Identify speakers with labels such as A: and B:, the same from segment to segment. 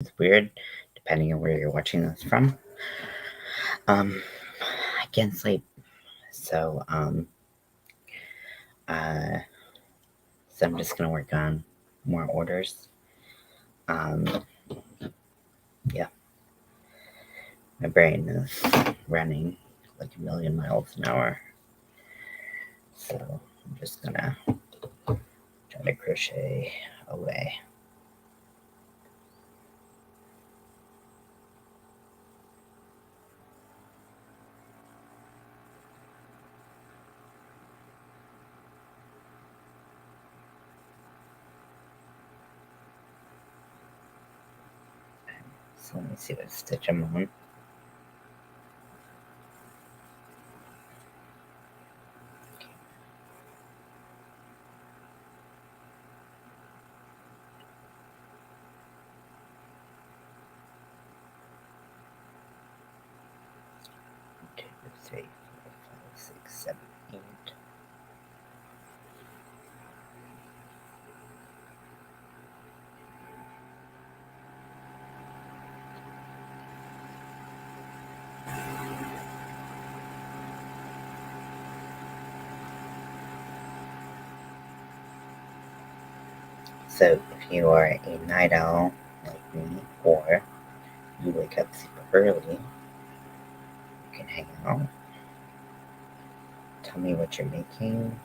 A: It's weird, depending on where you're watching this from. I can't sleep, so uh, so I'm just gonna work on more orders. Yeah, my brain is running like a million miles an hour, so I'm just gonna try to crochet away. So let me see what stitch I'm on. Two, three, four, five, six, seven, eight. So if you are a night owl like me, or you wake up super early, you can hang out. Tell me what you're making.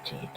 A: Indeed.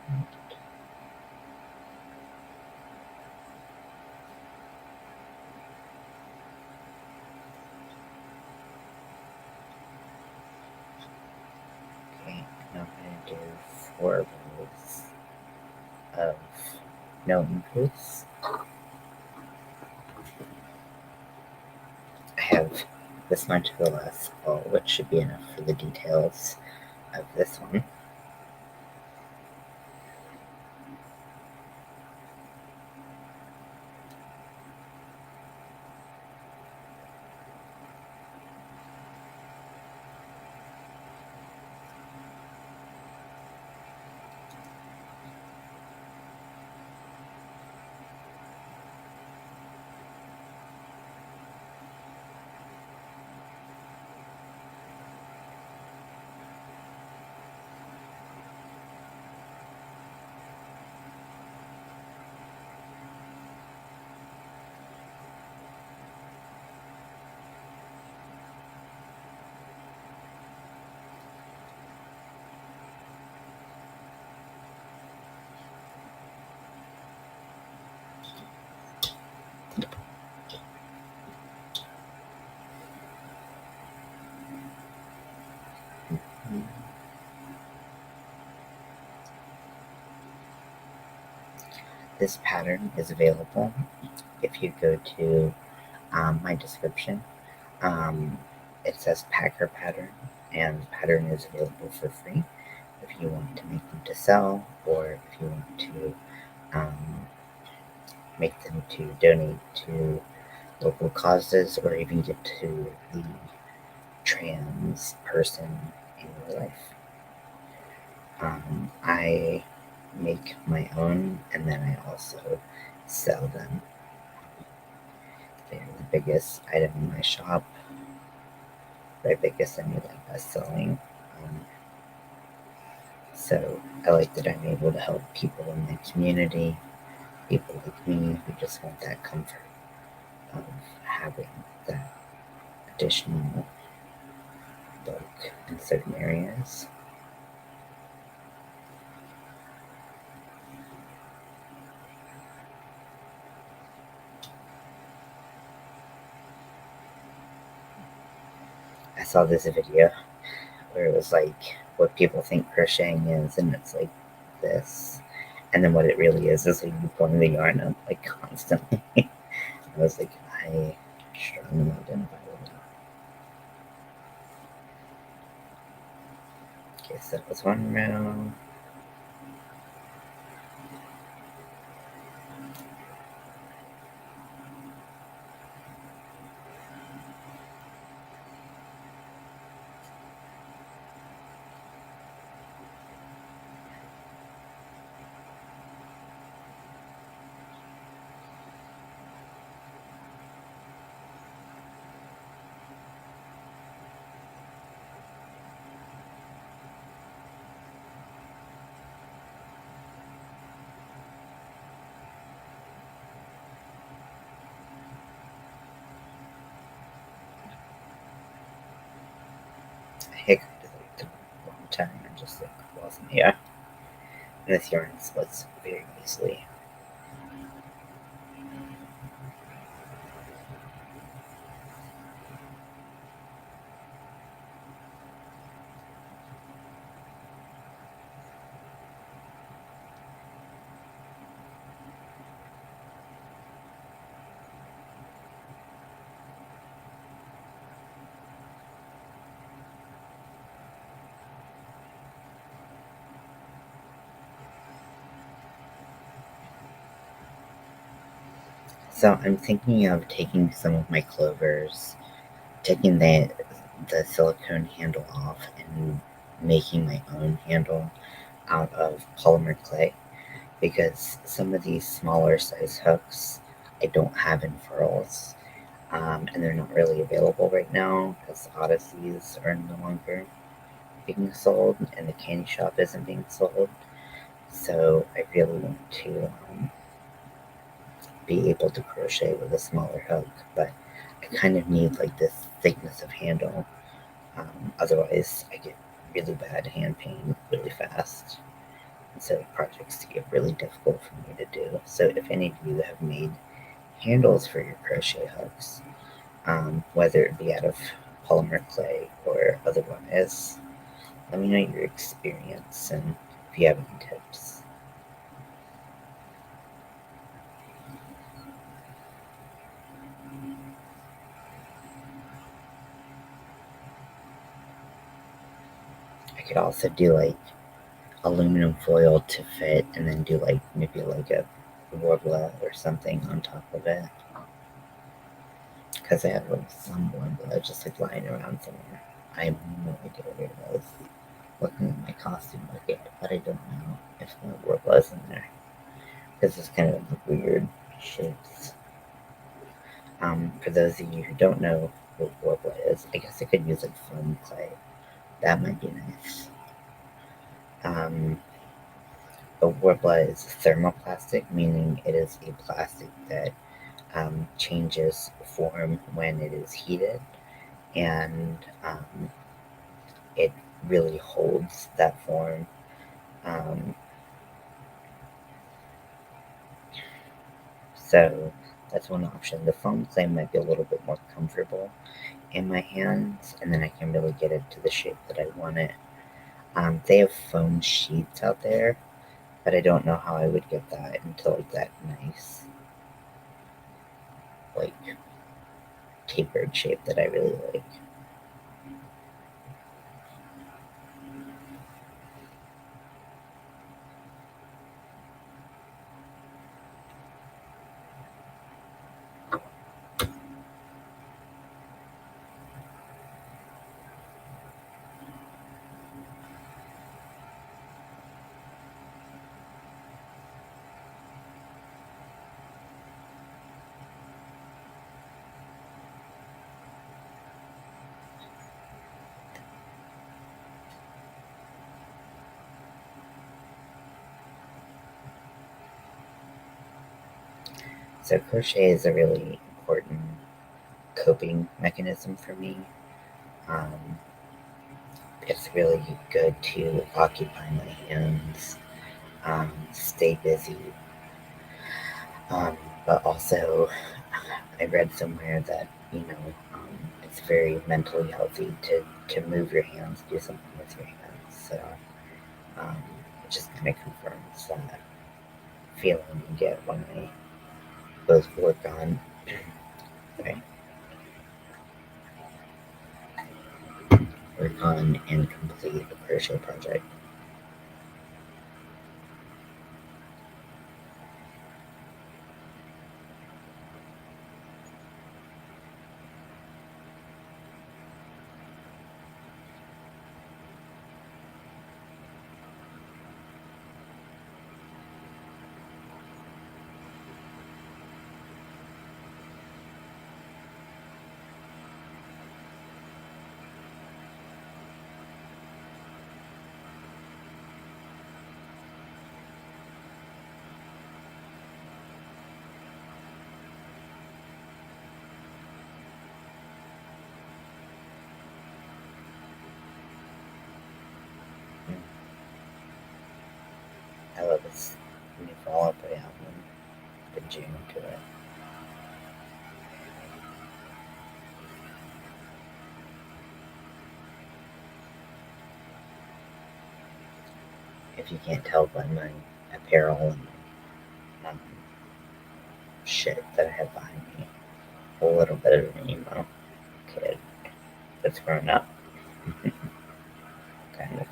A: Okay, now I'm going to do 4 rows of no inputs. I have this much of the last ball, which should be enough for the details of this one. This pattern is available if you go to my description. Um, it says Packer pattern, and the pattern is available for free if you want to make them to sell, or if you want to um, make them to donate to local causes, or even give to the trans person in your life. I make my own, and then I also sell them. They're the biggest item in my shop. By biggest, I mean like best selling. Um, so I like that I'm able to help people in the community, people like me who just want that comfort of having that additional book in certain areas. I saw this video where it was like what people think crocheting is, and it's like this. And then what it really is like you pulling the yarn up like constantly. I was like, I strongly identify with that. Okay, so that was one row. I hiccuped like the wrong time and just like lost my ear. And this yarn splits very easily. So I'm thinking of taking some of my clovers, taking the silicone handle off and making my own handle out of polymer clay, because some of these smaller size hooks I don't have in furls, and they're not really available right now because Odysseys are no longer being sold and the candy shop isn't being sold. So I really want to be able to crochet with a smaller hook, but I kind of need like this thickness of handle. Otherwise, I get really bad hand pain really fast. so projects get really difficult for me to do. So if any of you have made handles for your crochet hooks, whether it be out of polymer clay or otherwise, let me know your experience and if you have any tips. I could also do like aluminum foil to fit and then do like maybe like a warbler or something on top of it. Because I have like some warbler just like lying around somewhere. I have no idea where it was. Looking at my costume bucket, but I don't know if the warbler is in there. Because it's kind of like weird shapes. For those of you who don't know what warbler is, I guess I could use like foam clay. That might be nice. A warbler is thermoplastic, meaning it is a plastic that changes form when it is heated, and it really holds that form. Um, so that's one option. The foam clay might be a little bit more comfortable in my hands, and then I can really get it to the shape that I want it. They have foam sheets out there, but I don't know how I would get that into like that nice, like tapered shape that I really like. So crochet is a really important coping mechanism for me. Um, it's really good to occupy my hands, stay busy, um, but also I read somewhere that it's very mentally healthy to move your hands, do something with your hands. So um, it just kind of confirms that feeling you get when I both work on right, work on and complete a crochet project. I love this new Fall Out Boy album. Been jamming to it. If you can't tell by my apparel and um, shit that I have behind me, a little bit of an emo kid that's grown up, kind of.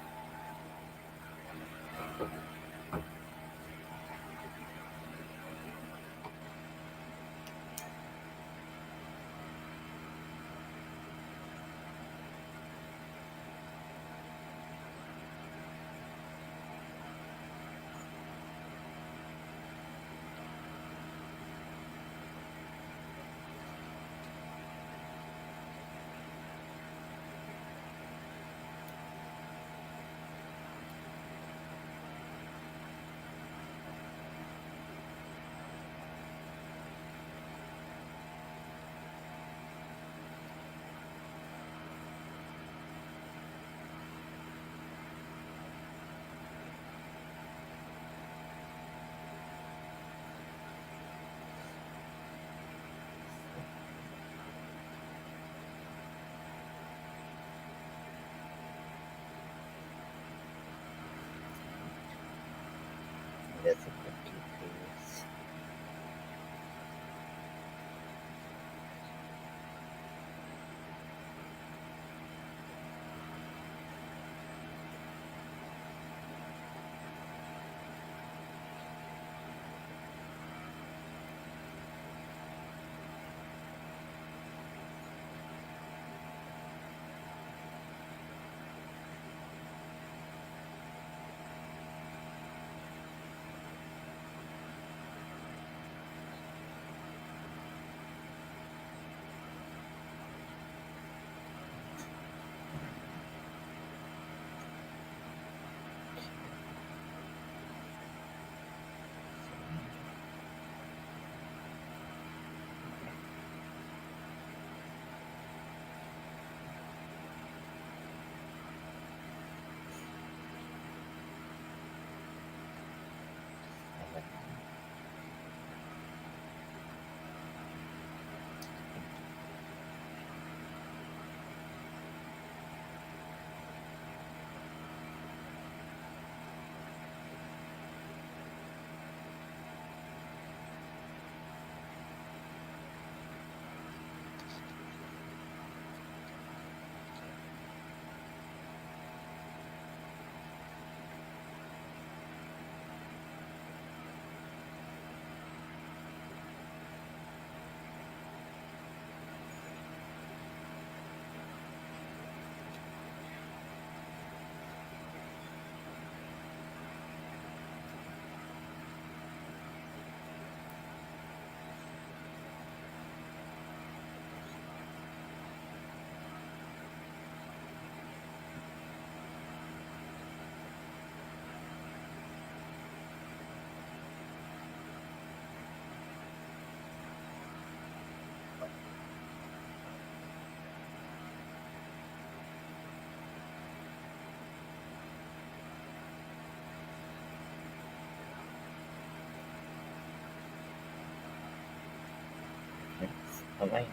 A: It is a good decrease. Thanks. Oh my God.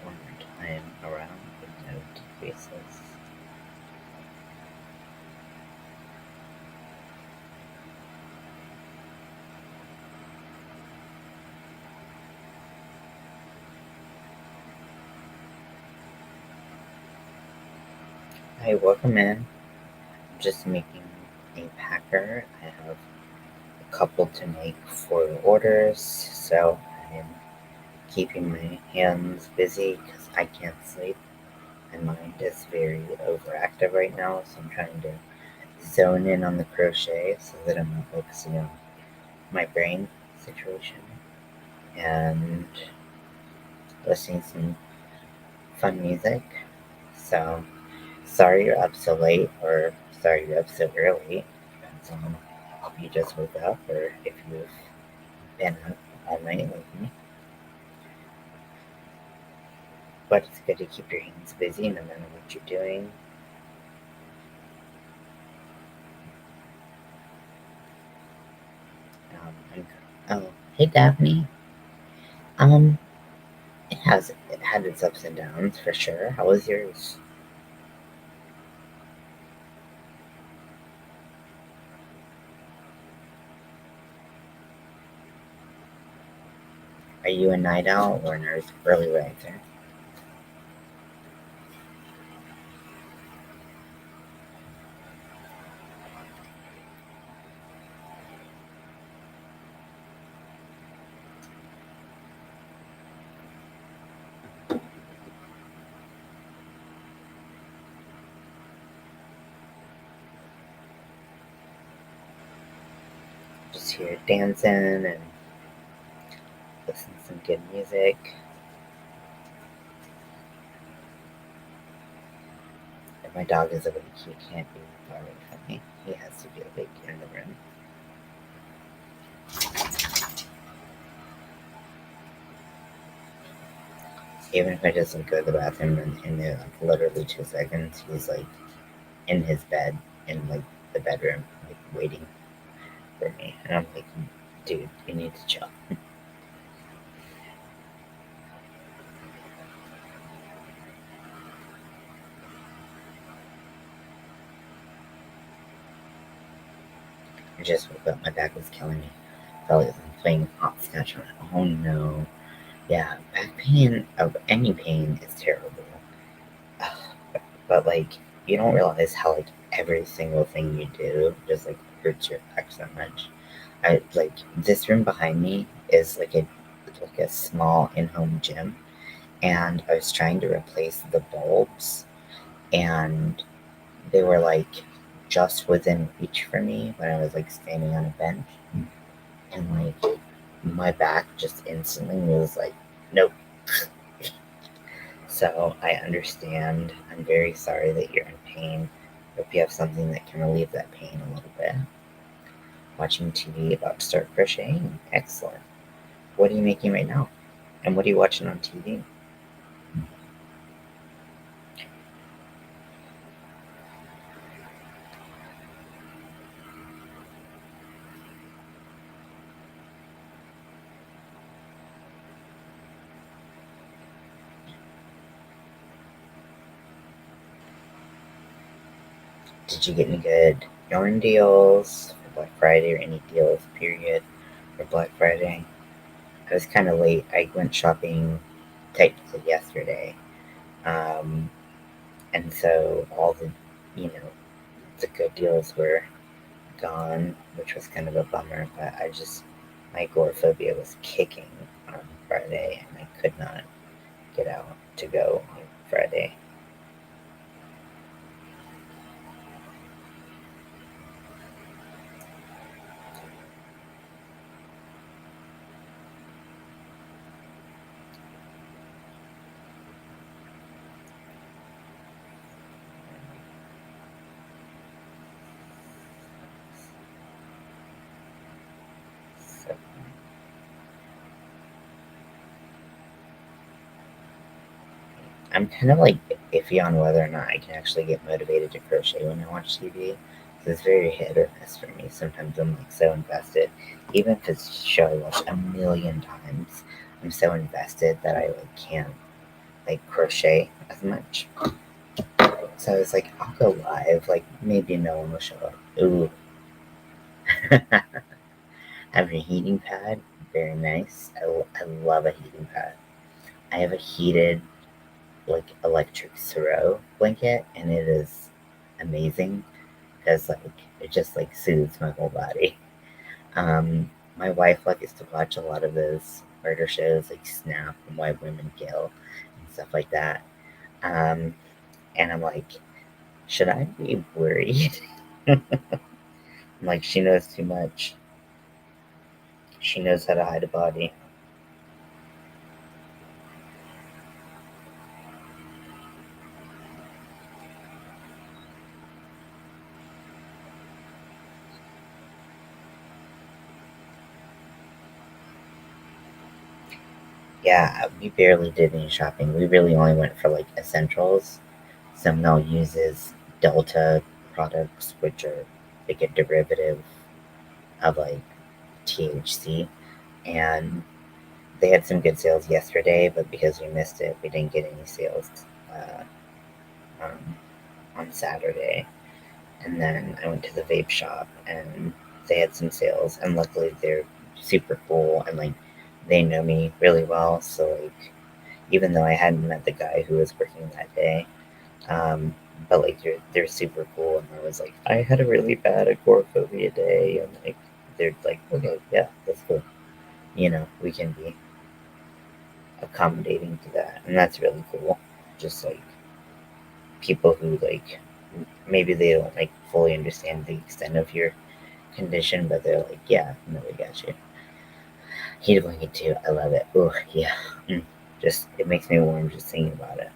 A: One more time around with no decreases. Hi, welcome in. I'm just making a packer. I have a couple to make for the orders, so I'm keeping my hands busy because I can't sleep. My mind is very overactive right now, so I'm trying to zone in on the crochet so that I'm not focusing on my brain situation and listening to some fun music. So, sorry you're up so late, or sorry you're up so early. Depends on if you just woke up or if you've been up all night like me. But it's good to keep your hands busy no matter what you're doing. I'm, oh, Hey Daphne. Um, it had its ups and downs for sure. How was yours? Are you a night owl or an early riser? Just here dancing and listening to some good music. If my dog is awake, he can't be far away from me. He has to be awake in the room. Even if I just like, go to the bathroom and in like, literally 2 seconds, he's like in his bed in like the bedroom, like waiting for me. And I'm like, dude, you need to chill. I just woke up. My back was killing me. Felt like I was playing hopscotch. Oh no. Yeah, back pain of any pain is terrible. But like, you don't realize how like every single thing you do just like hurts your back so much. I like this room behind me is like a small in-home gym, and I was trying to replace the bulbs, and they were like just within reach for me when I was like standing on a bench, and like my back just instantly was like, nope. So I understand. I'm very sorry that you're in pain. Hope you have something that can relieve that pain a little bit. Watching TV, about to start crocheting. Excellent. What are you making right now? And what are you watching on TV? Did you get any good yarn deals for Black Friday or any deals, period, for Black Friday? I was kind of late. I went shopping technically yesterday. Um, and so all you know, the good deals were gone, which was kind of a bummer. But my agoraphobia was kicking on Friday, and I could not get out to go on Friday. So I'm kind of like iffy on whether or not I can actually get motivated to crochet when I watch TV. It's very hit or miss for me. Sometimes I'm like so invested, even if it's a show I watch a million times. I'm so invested that I like can't like crochet as much. So I was like, I'll go live. Like maybe no one will show up. Ooh, have a heating pad. Very nice. I love a heating pad. I have a heated like electric throw blanket, and it is amazing because like it just like soothes my whole body. My wife likes to watch a lot of those murder shows like Snap and Why Women Kill and stuff like that. Um, and I'm like, should I be worried? I'm like, she knows too much. She knows how to hide a body. Yeah, we barely did any shopping. We really only went for like essentials. So Mel uses Delta products, which are like a derivative of like THC. and they had some good sales yesterday, but because we missed it, we didn't get any sales uh, um, on Saturday. And then I went to the vape shop and they had some sales, and luckily they're super cool and like they know me really well. So like even though I hadn't met the guy who was working that day, but like they're super cool, and I was like, I had a really bad agoraphobia day, and like they're like, okay, yeah, that's cool. We can be accommodating to that, and that's really cool. Just like people who like maybe they don't like fully understand the extent of your condition, but they're like, yeah, no, we got you. Heat blanket too. I love it. Oh yeah. Mm. Just it makes me warm just thinking about it.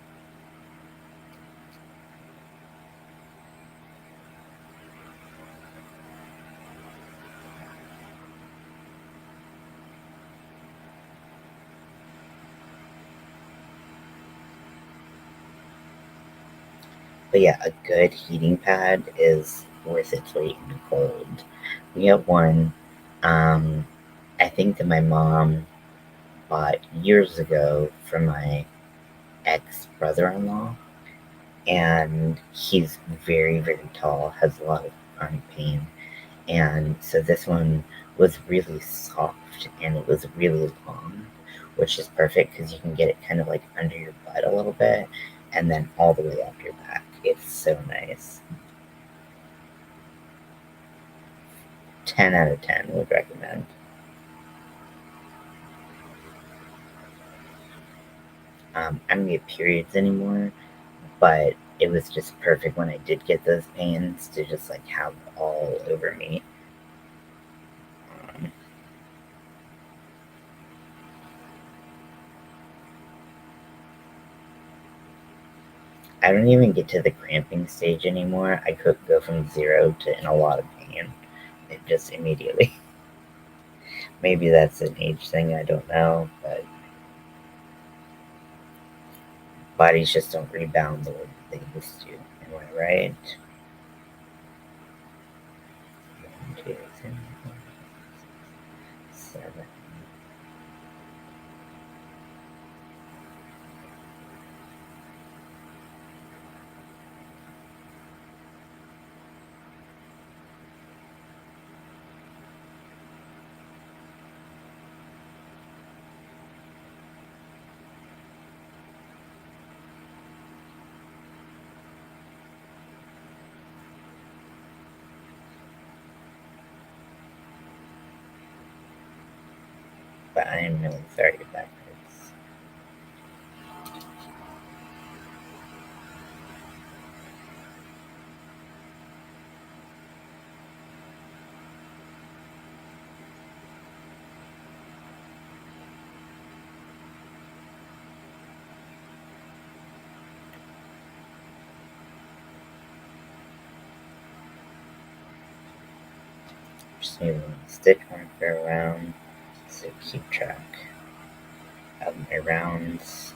A: But yeah, a good heating pad is worth its weight in gold. We have one. Um, I think that my mom bought years ago from my ex brother-in-law, and he's very very tall, has a lot of chronic pain, and so this one was really soft and it was really long, which is perfect because you can get it kind of like under your butt a little bit and then all the way up your back. It's so nice. 10 out of 10 would recommend. I don't get periods anymore, but it was just perfect when I did get those pains to just like have all over me. Um, I don't even get to the cramping stage anymore. I could go from zero to in a lot of pain. It just immediately. Maybe that's an age thing, I don't know, but bodies just don't rebound the way they used to. Am I right? 1, 2, 3, 4, 7. But I am really sorry if that hurts. Just moving the stitch marker around to keep track of my rounds.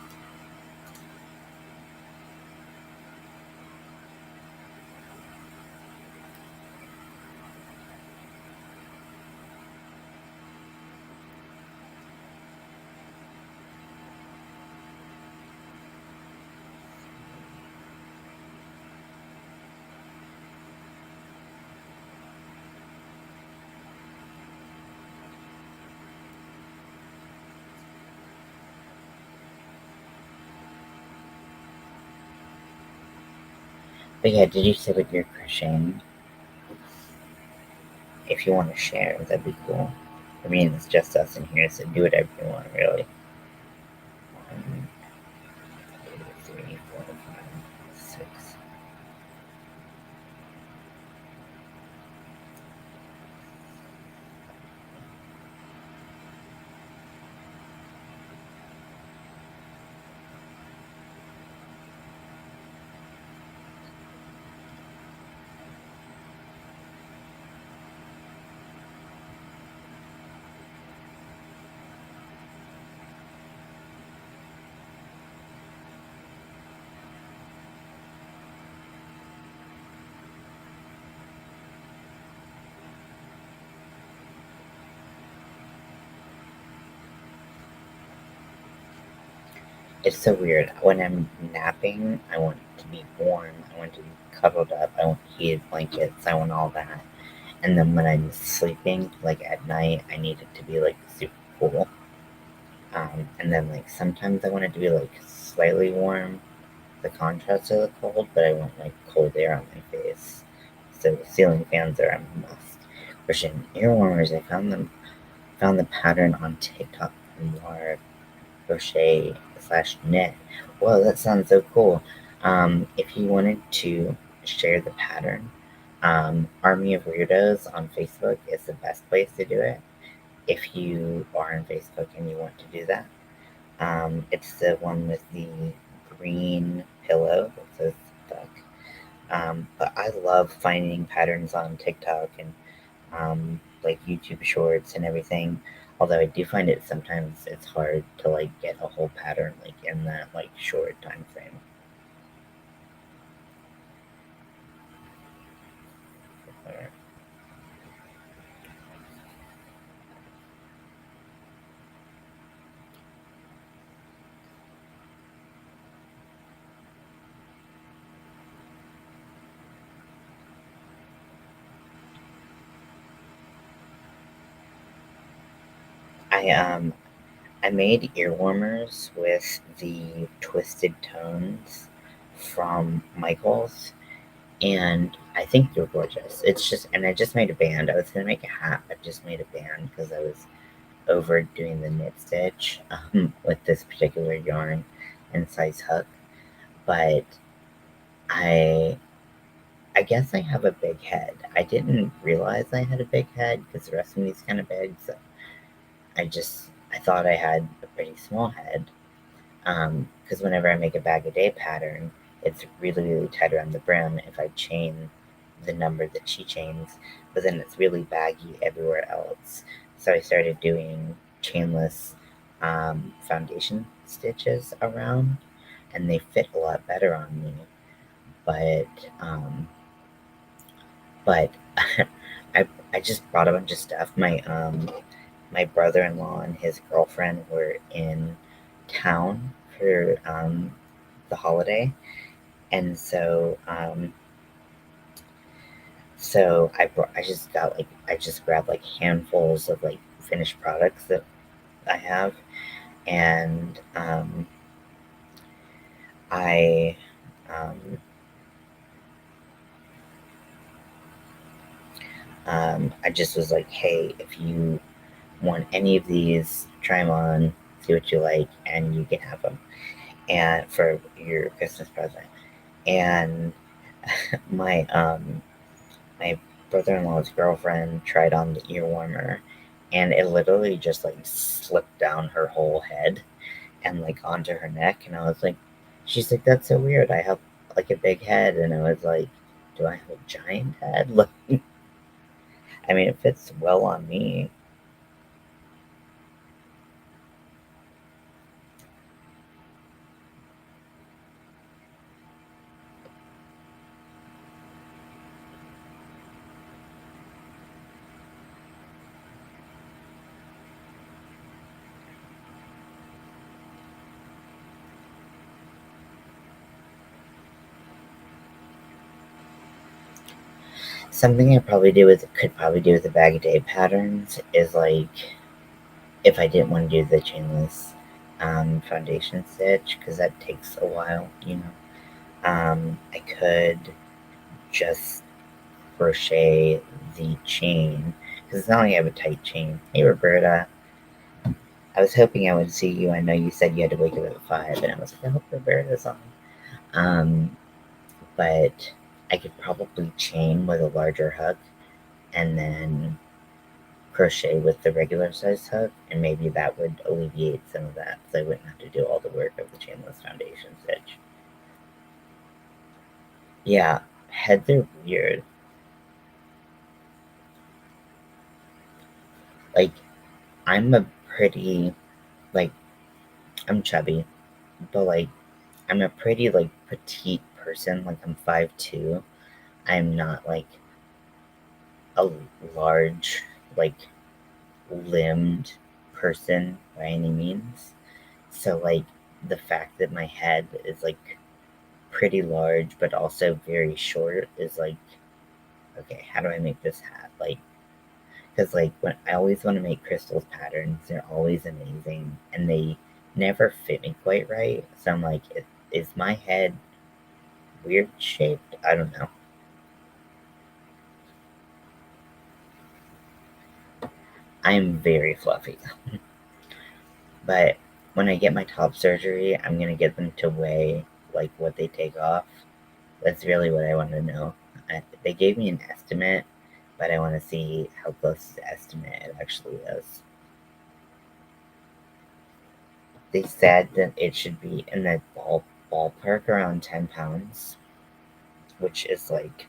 A: But yeah, did you say what you're crocheting? If you want to share, that'd be cool. I mean, it's just us in here, so do whatever you want, really. 1, 2, 3, 4, 5, 6. It's so weird. When I'm napping, I want to be warm. I want to be cuddled up. I want heated blankets. I want all that. And then when I'm sleeping, like at night, I need it to be like super cool. And then like sometimes I want it to be like slightly warm, the contrast of the cold, but I want like cold air on my face. So ceiling fans are a must. Christian ear warmers, I found the pattern on TikTok from Laura crochet/knit. Whoa, that sounds so cool. If you wanted to share the pattern, Army of Weirdos on Facebook is the best place to do it. If you are on Facebook and you want to do that, it's the one with the green pillow that says duck. But I love finding patterns on TikTok and like YouTube Shorts and everything. Although I do find it sometimes it's hard to like get a whole pattern like in that like short time frame. I I made ear warmers with the twisted tones from Michaels, and I think they're gorgeous. It's just, and I just made a band. I was gonna make a hat, but just made a band because I was over doing the knit stitch with this particular yarn and size hook. But I I guess I have a big head. I didn't realize I had a big head because the rest of me is kind of big. So I thought I had a pretty small head. Because whenever I make a bag a day pattern, it's really really tight around the brim if I chain the number that she chains, but then it's really baggy everywhere else. So I started doing chainless foundation stitches around, and they fit a lot better on me. But um, but I just brought a bunch of stuff. My brother-in-law and his girlfriend were in town for the holiday, and so I just grabbed like handfuls of like finished products that I have, and I um, I just was like, hey, if you want any of these, try them on, see what you like, and you can have them, and for your Christmas present. And my my brother-in-law's girlfriend tried on the ear warmer, and it literally just like slipped down her whole head and like onto her neck. And I was like, she's like, that's so weird. I have like a big head, and I was like, do I have a giant head? Like, I mean, it fits well on me. Something I probably do with could probably do with the bag of day patterns is like if I didn't want to do the chainless foundation stitch because that takes a while, you know. I could just crochet the chain because it's not like I have a tight chain. Hey Roberta, I was hoping I would see you. I know you said you had to wake up at 5, and I was like, I hope Roberta's on. Um, but I could probably chain with a larger hook and then crochet with the regular size hook, and maybe that would alleviate some of that so I wouldn't have to do all the work of the chainless foundation stitch. Yeah, heads are weird. Like, I'm a pretty, like, I'm chubby, but like, I'm a pretty, like, petite person. Like, I'm 5'2". I'm not like a large, like, limbed person by any means. So, like, the fact that my head is like pretty large but also very short is like, okay, how do I make this hat? Like, because like when I always want to make crystals patterns, they're always amazing and they never fit me quite right. So I'm like, is my head weird shaped? I don't know. I am very fluffy. But when I get my top surgery, I'm gonna get them to weigh like what they take off. That's really what I want to know. They gave me an estimate, but I want to see how close to the estimate it actually is. They said that it should be in the ballpark around 10 pounds, which is like,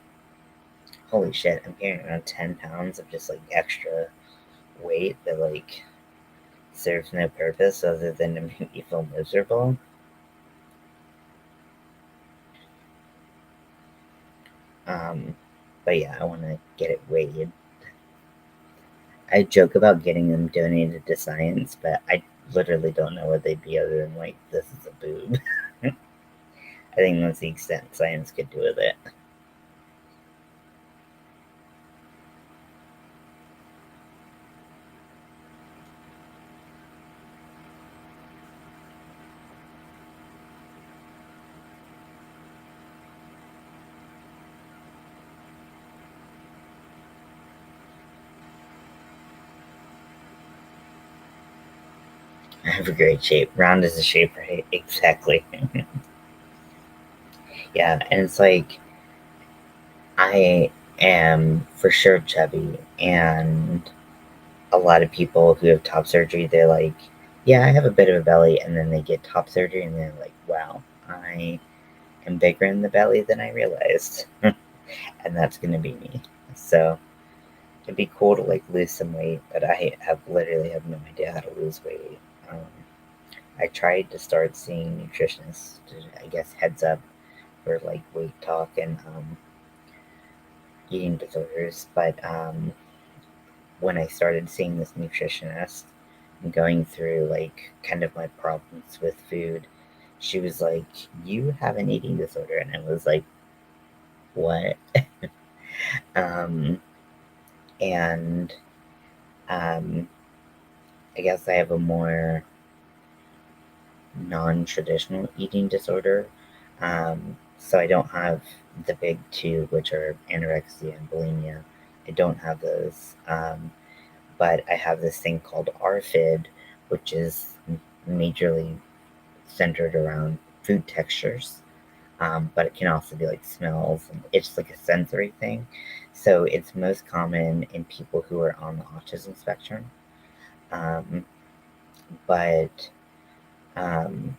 A: holy shit, I'm carrying around 10 pounds of just like extra weight that like serves no purpose other than to make me feel miserable. Um, but yeah, I want to get it weighed. I joke about getting them donated to science, but I literally don't know what they'd be other than like, this is a boob. I think that's the extent science could do with it. I have a great shape. Round is a shape, right? Exactly. Yeah, and it's like, I am for sure chubby, and a lot of people who have top surgery, they're like, yeah, I have a bit of a belly, and then they get top surgery, and they're like, wow, I am bigger in the belly than I realized. And that's gonna be me. So it'd be cool to like lose some weight, but I have literally have no idea how to lose weight. Um, I tried to start seeing nutritionists, I guess heads up for like weight talk and eating disorders, but when I started seeing this nutritionist and going through like kind of my problems with food, she was like, "You have an eating disorder," and I was like, "What?" Um, and um, I guess I have a more non-traditional eating disorder. So I don't have the big two, which are anorexia and bulimia. I don't have those. But I have this thing called RFID, which is majorly centered around food textures. But it can also be like smells, and it's like a sensory thing. So it's most common in people who are on the autism spectrum. Um, but um,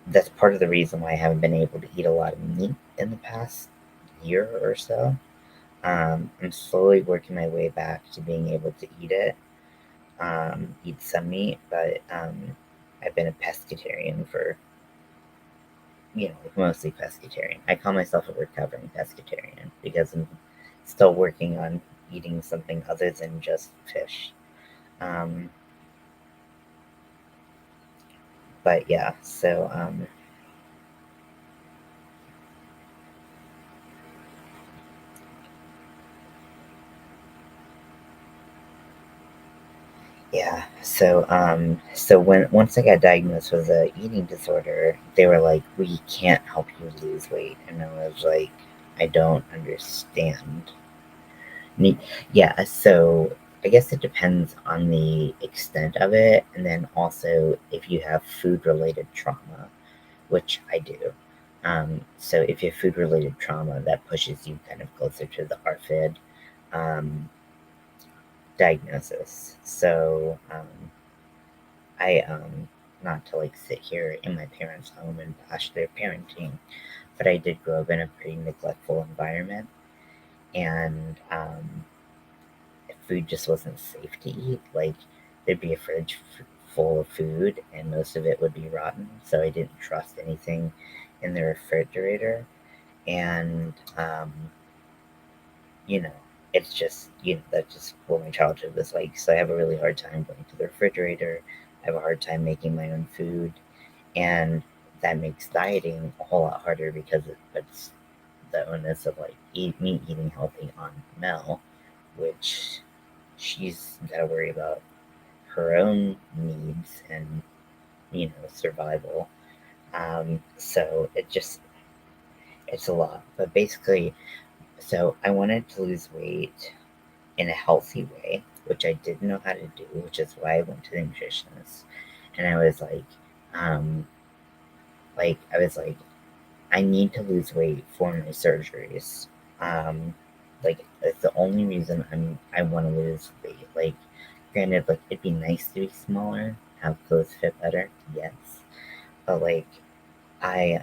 A: that's part of the reason why I haven't been able to eat a lot of meat in the past year or so. I'm slowly working my way back to being able to eat it, eat some meat, but I've been a pescatarian for, mostly pescatarian. I call myself a recovering pescatarian because I'm still working on eating something other than just fish. Um, but yeah, so yeah, so when once I got diagnosed with a eating disorder, they were like, "We can't help you lose weight," and I was like, "I don't understand." Yeah, so I guess it depends on the extent of it, and then also if you have food-related trauma, which I do. So if you have food-related trauma, that pushes you kind of closer to the RFID um, diagnosis. So not to like sit here in my parents' home and bash their parenting, but I did grow up in a pretty neglectful environment, and food just wasn't safe to eat. Like, there'd be a fridge full of food, and most of it would be rotten. So I didn't trust anything in the refrigerator. And, you know, it's just, that's just what my childhood was like. So I have a really hard time going to the refrigerator. I have a hard time making my own food. And that makes dieting a whole lot harder because it puts the onus of like me eating healthy on Mel, which she's got to worry about her own needs and survival. So it's a lot. But basically, so I wanted to lose weight in a healthy way, which I didn't know how to do, which is why I went to the nutritionist. And I was um, I was like, I need to lose weight for my surgeries. Um, it's the only reason I want to lose weight. Like, granted, like it'd be nice to be smaller, have clothes fit better, yes, but like I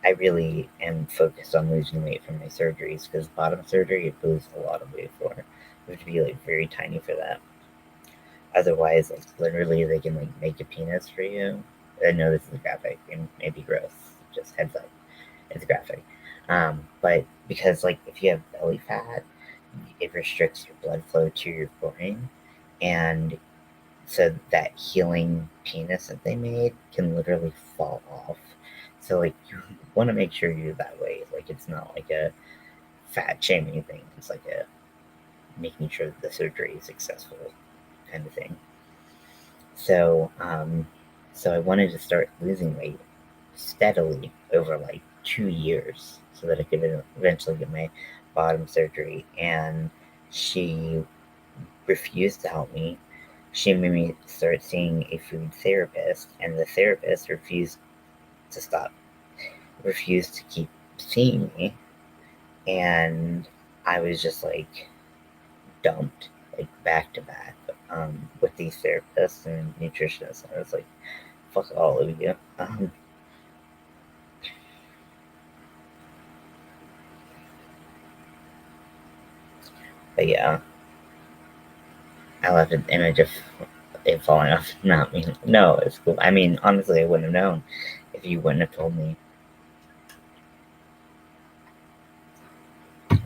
A: I really am focused on losing weight from my surgeries because bottom surgery it loses a lot of weight for. You have to be like very tiny for that. Otherwise, like literally, they can like make a penis for you. I know this is graphic and maybe gross. Just heads up, it's graphic. But because like if you have belly fat, it restricts your blood flow to your groin, and so that healing penis that they made can literally fall off. So like you want to make sure you're that way. Like it's not like a fat shaming thing. It's like a making sure that the surgery is successful kind of thing. So so I wanted to start losing weight steadily over like 2 years so that I could eventually get my bottom surgery. And she refused to help me. She made me start seeing a food therapist, and the therapist to stop, refused to keep seeing me. And I was just like dumped, like back to back, with these therapists and nutritionists. And I was like, fuck all of you. But yeah, I left an image of it falling off. Not me. No, it's cool. I mean, honestly, I wouldn't have known if you wouldn't have told me.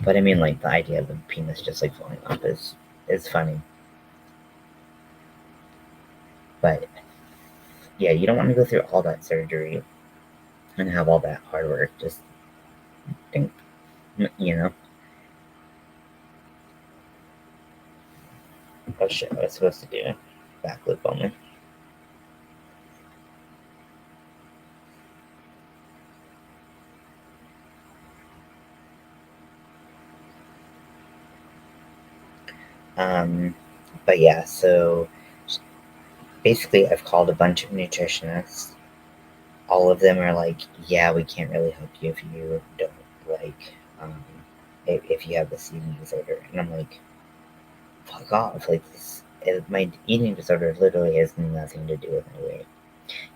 A: But I mean, like the idea of the penis just like falling off is funny. But yeah, you don't want to go through all that surgery and have all that hard work. Just think, you know. Oh shit! I was supposed to do back loop only. Um, but yeah, so basically, I've called a bunch of nutritionists. All of them are like, yeah, we can't really help you if you don't like, um, if you have this eating disorder. And I'm like, fuck off. Like, my eating disorder literally has nothing to do with my weight.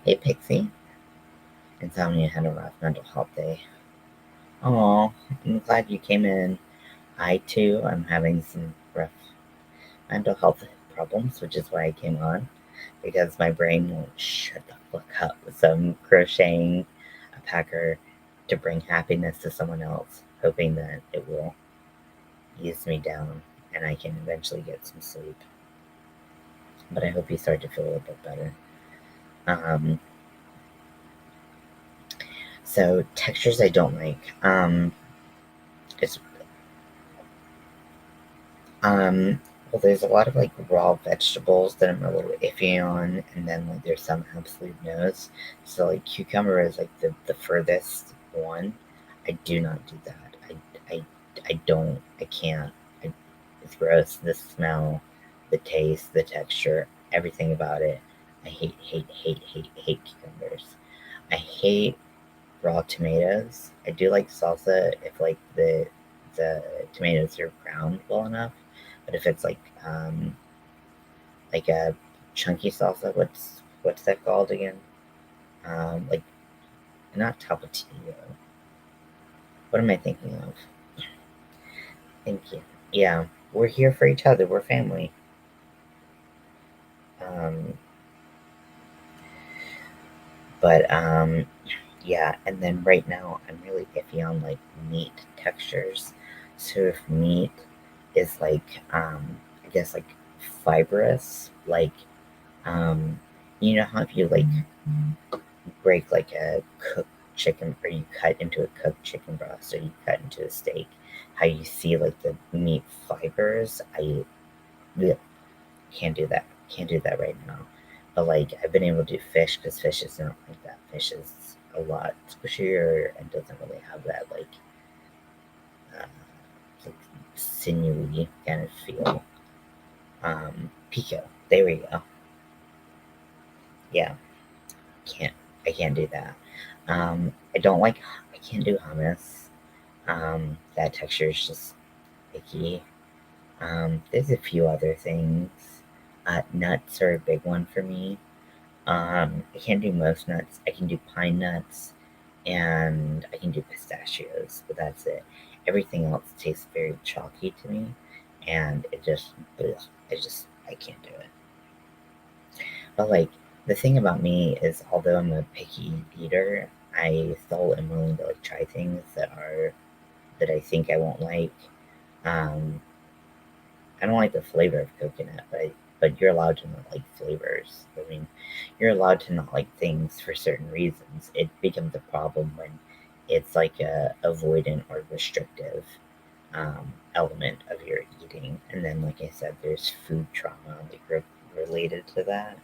A: Hey, Pixie. Insomnia had a rough mental health day. Oh, I'm glad you came in. I too am having some rough mental health problems, which is why I came on, because my brain won't shut the fuck up. So I'm crocheting a packer to bring happiness to someone else, hoping that it will ease me down and I can eventually get some sleep. But I hope you start to feel a little bit better. Um, so textures I don't like. It's well, there's a lot of like raw vegetables that I'm a little iffy on, and then like there's some absolute no's. So like cucumber is like the furthest one. I do not do that. I I don't. I can't. It's gross. The smell, the taste, the texture, everything about it. I hate cucumbers. I hate raw tomatoes. I do like salsa if like the tomatoes are browned well enough. But if it's like a chunky salsa, what's that called again? Like not tapatio. What am I thinking of? Thank you. Yeah, we're here for each other. We're family. Um, but yeah, and then right now I'm really iffy on like meat textures. So if meat is like I guess like fibrous, like um you know how if you like break like a cooked chicken, or you cut into a cooked chicken breast, or you cut into a steak, how you see like the meat fibers? I yeah, can't do that. Can't do that right now. But like I've been able to do fish, because fish is not like that. Fish is a lot squishier and doesn't really have that uh, like sinewy kind of feel. Pico. There we go. Yeah, can't. I can't do that. I don't like. I can't do hummus. That texture is just icky. There's a few other things. Nuts are a big one for me. I can't do most nuts. I can do pine nuts, and I can do pistachios, but that's it. Everything else tastes very chalky to me, and it just, ugh, I can't do it. But like, the thing about me is, although I'm a picky eater, I still am willing to like try things that I think I won't like. Um, I don't like the flavor of coconut, but you're allowed to not like flavors. I mean, you're allowed to not like things for certain reasons. It becomes a problem when it's like a avoidant or restrictive element of your eating. And then, like I said, there's food trauma like related to that.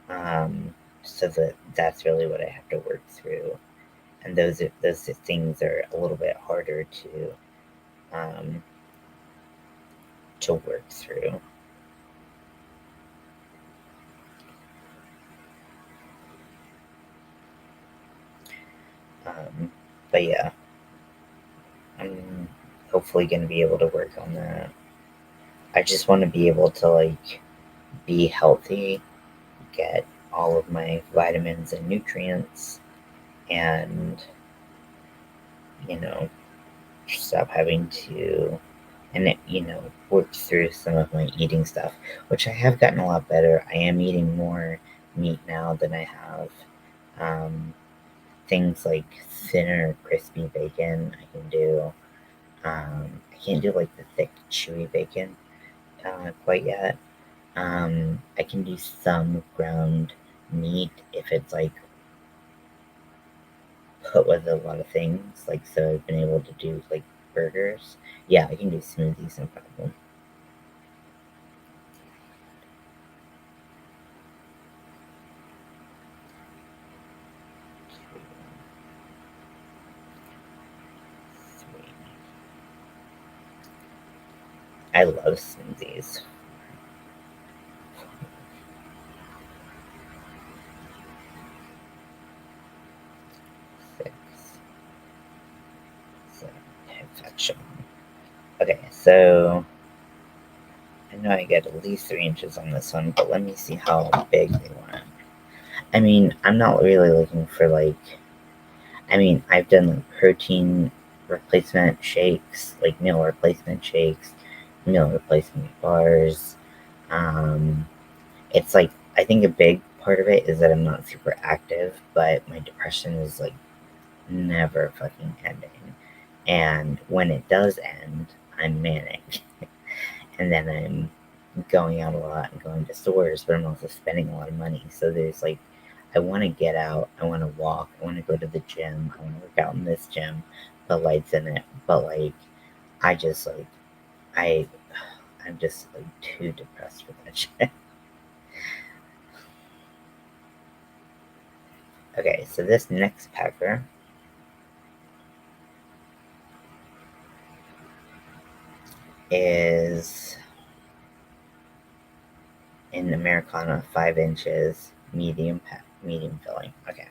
A: Um, so that's really what I have to work through. And those things are a little bit harder um, to work through. Um, but yeah, I'm hopefully going to be able to work on that. I just want to be able to like be healthy, get all of my vitamins and nutrients, and you know, stop having to work through some of my eating stuff, which I have gotten a lot better. I am eating more meat now than I have. Um, Things like thinner, crispy bacon I can do. I can't do like the thick, chewy bacon quite yet. I can do some ground meat if it's like put with a lot of things. Like, so I've been able to do like burgers. Yeah, I can do smoothies, no problem. I love smoothies. 6, 7, perfection. Okay, so I know I get at least 3 inches on this one, but let me see how big they want. I mean, I'm not really looking for like. I mean, I've done like protein replacement shakes, like meal replacement shakes, meal replacement bars. Um, it's like I think a big part of it is that I'm not super active, but my depression is like never fucking ending. And when it does end, I'm manic. And then I'm going out a lot and going to stores, but I'm also spending a lot of money. So there's like, I want to get out, I want to walk, I want to go to the gym, I want to work out in this gym, put lights in it. But like, I just like, I, I'm just like too depressed for that shit. Okay, so this next packer is in Americana, 5 inches, medium filling. Okay.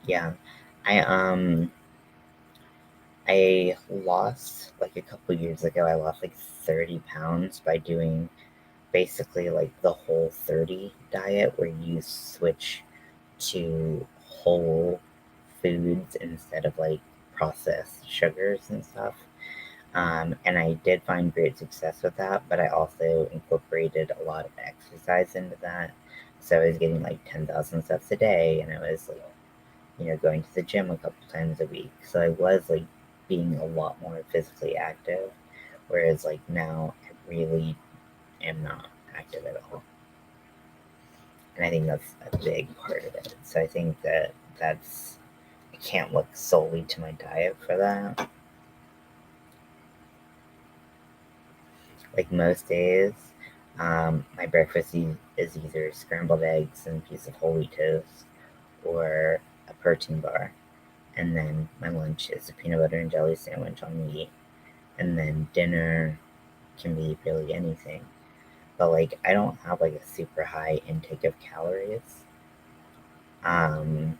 A: Yeah. I um I lost like a couple years ago, I lost like 30 pounds by doing basically like the whole 30 diet, where you switch to whole foods instead of like processed sugars and stuff. And I did find great success with that, but I also incorporated a lot of exercise into that. So I was getting like 10,000 steps a day, and I was like, going to the gym a couple times a week. So I was like being a lot more physically active, whereas like now I really am not active at all. And I think that's a big part of it. So I think that's I can't look solely to my diet for that. Like most days, my breakfast is either scrambled eggs and a piece of whole wheat toast, or a protein bar, and then my lunch is a peanut butter and jelly sandwich on wheat, and then dinner can be really anything. But like I don't have like a super high intake of calories. Um,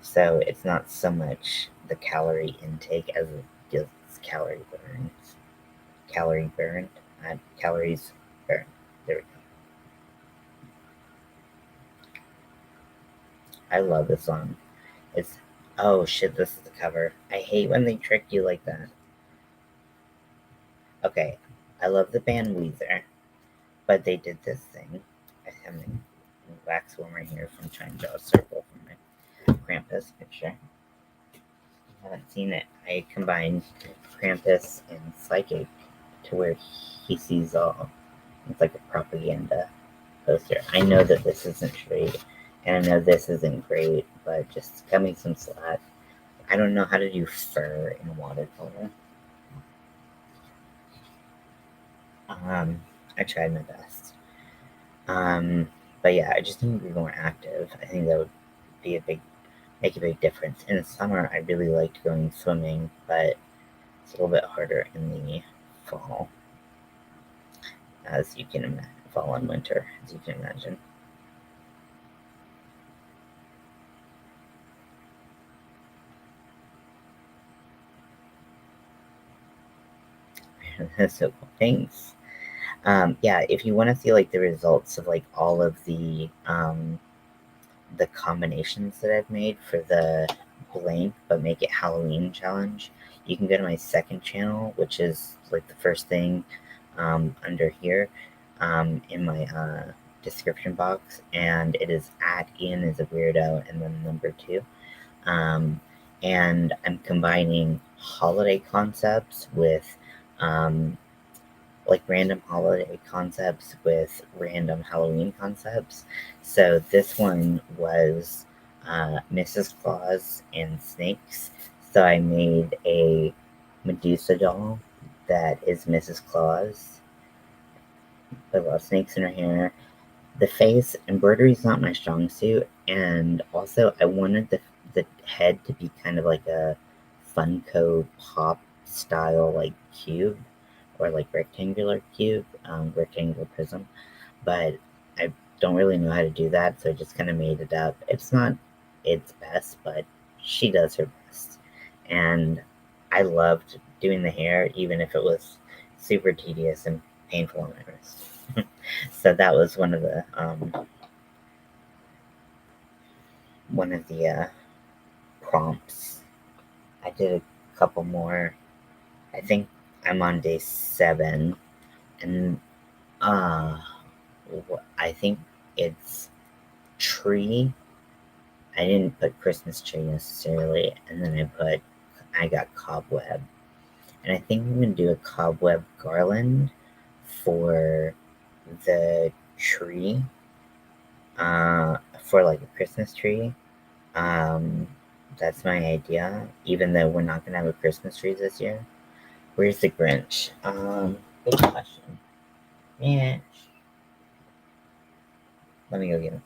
A: so it's not so much the calorie intake as it is calorie burns. Calorie burned. Calories burned. There we go. I love this song. It's oh shit, this is the cover. I hate when they trick you like that. Okay, I love the band Weezer, but they did this thing. I have my wax warmer here from trying to draw a circle from my Krampus picture. I haven't seen it. I combined Krampus and Psychic to where he sees all. It's like a propaganda poster. I know that this isn't straight, and I know this isn't great, but just cut me some slack. I don't know how to do fur in watercolor. Um, I tried my best. But yeah, I just need to be more active. I think that would be make a big difference. In the summer, I really liked going swimming, but it's a little bit harder in the fall, as you can imagine. Fall and winter, as you can imagine. So thanks. Yeah, if you want to see like the results of like all of the combinations that I've made for the blank but make it Halloween challenge, you can go to my second channel, which is like the first thing under here in my description box, and it is at Ian is a weirdo and then number two. Um, and I'm combining holiday concepts with um, like random holiday concepts with random Halloween concepts. So this one was Mrs. Claus and snakes. So I made a Medusa doll that is Mrs. Claus with a lot of snakes in her hair. The face embroidery is not my strong suit, and also I wanted the head to be kind of like a Funko Pop style like cube or like rectangular cube, rectangular prism. But I don't really know how to do that, so I just kind of made it up. It's not its best, but she does her best, and I loved doing the hair, even if it was super tedious and painful on my wrist. So that was one of the prompts. I did a couple more. I think I'm on day 7, and uh, I think it's tree. I didn't put Christmas tree necessarily, and then I got cobweb, and I think I'm gonna do a cobweb garland for the tree, for like a Christmas tree. Um, that's my idea, even though we're not gonna have a Christmas tree this year. Where's the Grinch? Good question. Yeah, let me go get him.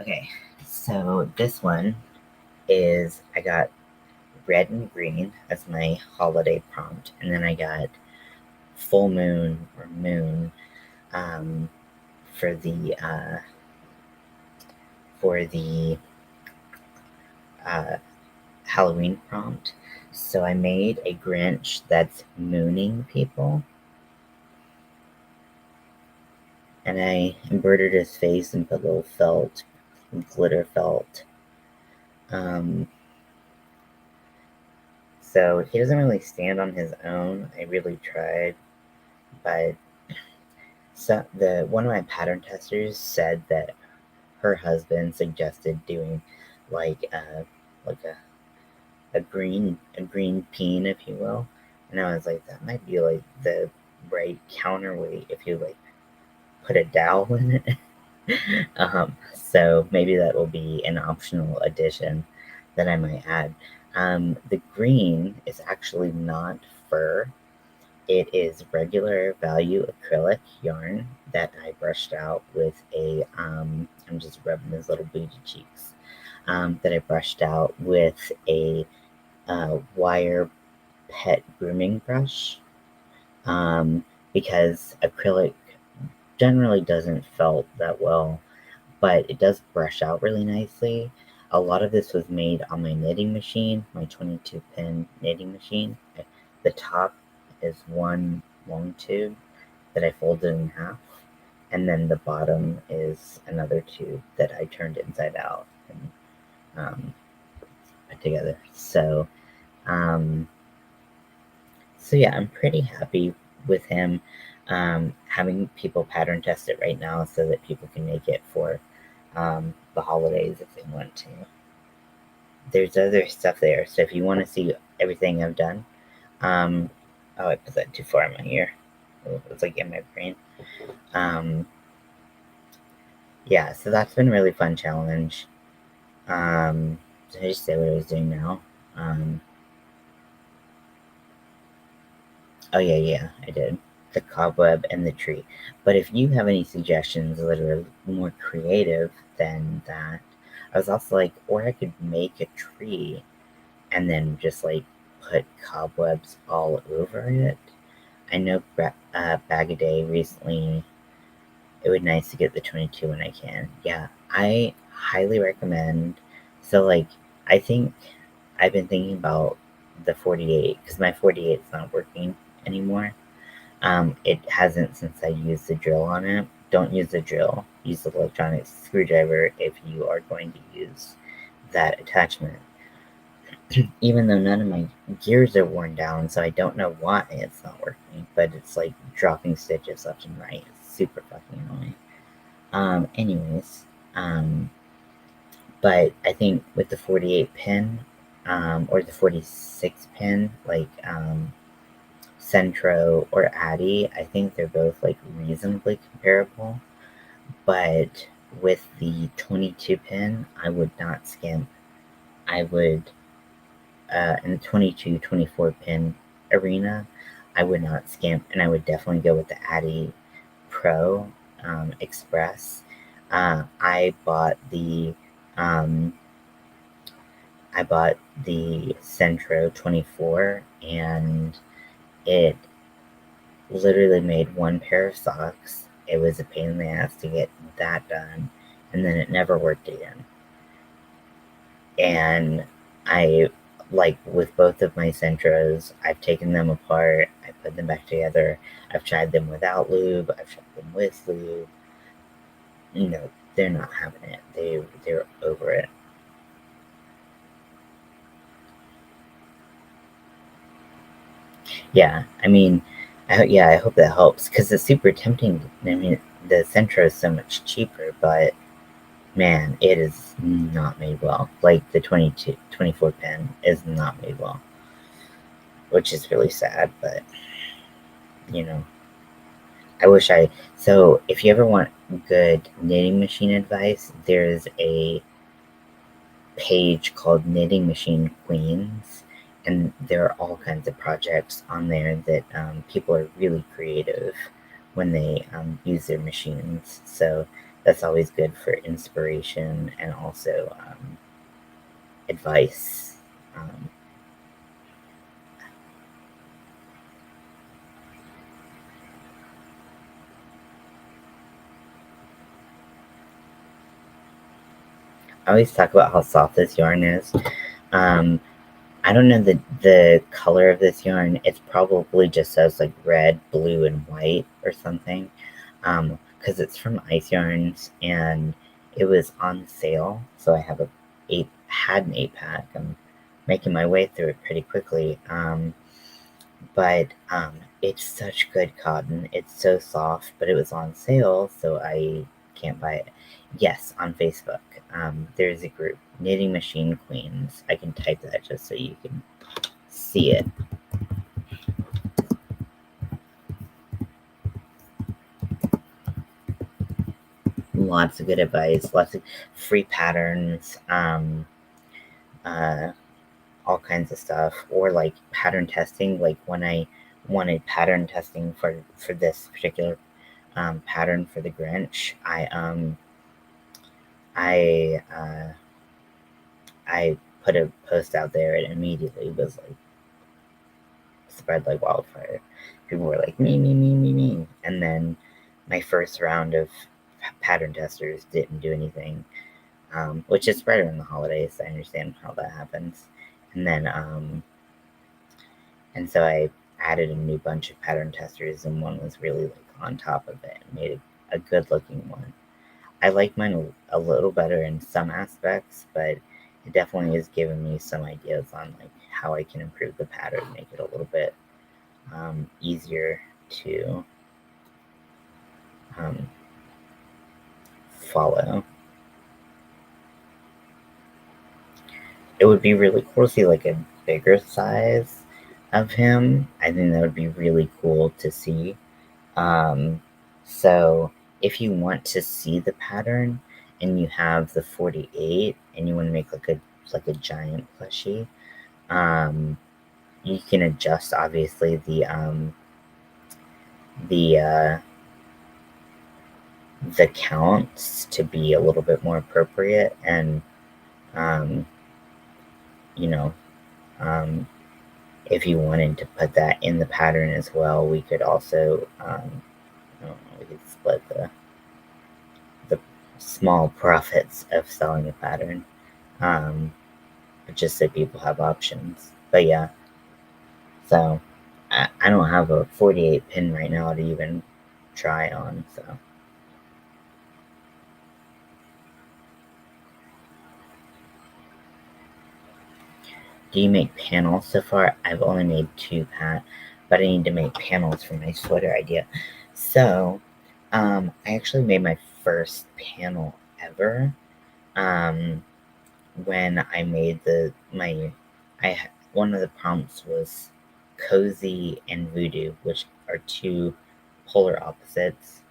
A: Okay, so this one is I got red and green as my holiday prompt, and then I got full moon or moon um, for the uh, Halloween prompt. So I made a Grinch that's mooning people. And I embroidered his face and put little felt, glitter felt. Um, so he doesn't really stand on his own. I really tried, but one of my pattern testers said that her husband suggested doing like like a green peen, if you will. And I was like, that might be like the right counterweight if you like put a dowel in it. So maybe that will be an optional addition that I might add. The green is actually not fur. It is regular value acrylic yarn that I brushed out with I'm just rubbing his little booty cheeks, that I brushed out with a wire pet grooming brush, because acrylic generally doesn't felt that well, but it does brush out really nicely. A lot of this was made on my knitting machine, my 22 pin knitting machine. The top is one long tube that I folded in half, and then the bottom is another tube that I turned inside out and um, put together. Um, so yeah, I'm pretty happy with him. Having people pattern test it right now so that people can make it for the holidays if they want to. There's other stuff there, so if you want to see everything I've done, um, oh, I put that too far in my ear. It's like in my brain. Um, yeah, so that's been a really fun challenge. Did I just say what I was doing now? Um, oh yeah, I did. The cobweb and the tree. But if you have any suggestions that are more creative than that, I was also like, or I could make a tree and then just like put cobwebs all over it. I know Bag a Day recently. It would be nice to get the 22 when I can. Yeah, I highly recommend. So like, I think I've been thinking about the 48 because my 48 is not working anymore. It hasn't since I used the drill on it. Don't use the drill. Use the electronic screwdriver if you are going to use that attachment. Even though none of my gears are worn down, so I don't know why it's not working, but it's like dropping stitches left and right. It's super fucking annoying. Anyways, um, but I think with the 48 pin, or the 46 pin, like, Centro or Addy, I think they're both like reasonably comparable. But with the 22 pin, I would not skimp. I would, in the 22, 24 pin arena, I would not skimp, and I would definitely go with the Addy Pro Express. I bought um, the Centro 24, and it literally made one pair of socks. It was a pain in the ass to get that done, and then it never worked again. And I, like with both of my Centros, I've taken them apart, I put them back together, I've tried them without lube, I've tried them with lube. You know, they're not having it. They're over it. Yeah, I mean, I hope that helps because it's super tempting. I mean, the Centro is so much cheaper, but man, it is not made well. Like the 24 pen is not made well, which is really sad, but you know, I wish I. So, if you ever want good knitting machine advice, there's a page called Knitting Machine Queens, and there are all kinds of projects on there that people are really creative when they use their machines. So, that's always good for inspiration and also advice. Um, I always talk about how soft this yarn is. Um, I don't know the color of this yarn. It probably just says like red, blue, and white or something. Because it's from Ice Yarns and it was on sale. So I have an 8-pack. I'm making my way through it pretty quickly. But it's such good cotton. It's so soft, but it was on sale, so I can't buy it. Yes, on Facebook. There's a group, Knitting Machine Queens. I can type that just so you can see it. Lots of good advice, lots of free patterns, all kinds of stuff, or like pattern testing. Like when I wanted pattern testing for this particular pattern for the Grinch, I put a post out there and immediately was like spread like wildfire. People were like me, and then my first round of pattern testers didn't do anything, which is spreader in the holidays. I understand how that happens, and then and so I added a new bunch of pattern testers, and one was really like on top of it and made a good looking one. I like mine a little better in some aspects, but it definitely has given me some ideas on like how I can improve the pattern, make it a little bit easier to follow. It would be really cool to see like a bigger size of him. I think that would be really cool to see. So if you want to see the pattern and you have the 48 and you want to make like a giant plushie, you can adjust obviously the the counts to be a little bit more appropriate, and um, you know if you wanted to put that in the pattern as well, we could also I don't know, we could split the small profits of selling a pattern, um, but just so people have options. But yeah, so I don't have a 48 pin right now to even try on, so. Do you make panels so far? I've only made 2 but I need to make panels for my sweater idea. So, I actually made my first panel ever, when I made one of the prompts was cozy and voodoo, which are 2 polar opposites.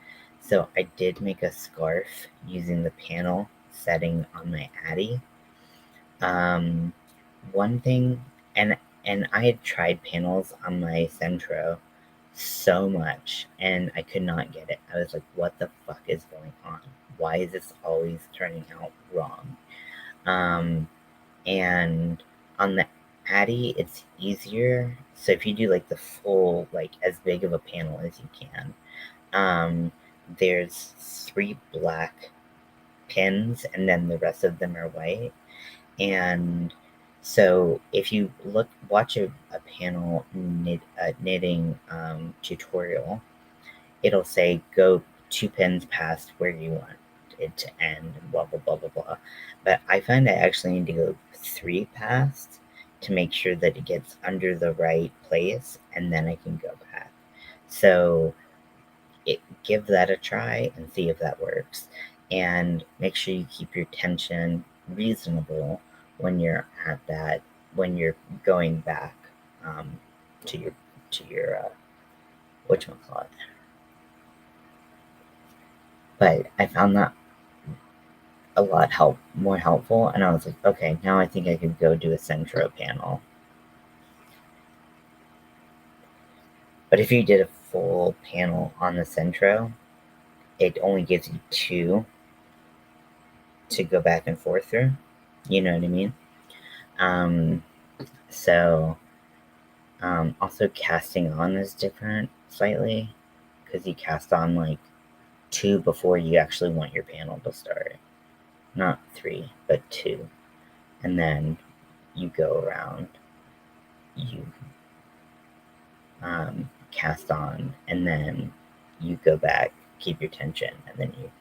A: So I did make a scarf using the panel setting on my Addy. One thing, and I had tried panels on my Centro so much, and I could not get it. I was like, "What the fuck is going on? Why is this always turning out wrong?" And on the Addy, it's easier. So if you do like the full, like as big of a panel as you can, there's 3 black pins, and then the rest of them are white. And so if you watch a panel knitting tutorial, it'll say go 2 pins past where you want it to end, and blah blah blah blah blah. But I find I actually need to go 3 past to make sure that it gets under the right place, and then I can go back. So give that a try and see if that works, and make sure you keep your tension reasonable when you're when you're going back to your whatchamacallit. But I found that a lot more helpful, and I was like, okay, now I think I could go do a Centro panel. But if you did a full panel on the Centro, it only gives you 2 to go back and forth through. You know what I mean? So also casting on is different slightly, because you cast on like 2 before you actually want your panel to start. Not 3, but 2. And then you go around. you cast on, and then you go back, keep your tension, and then you.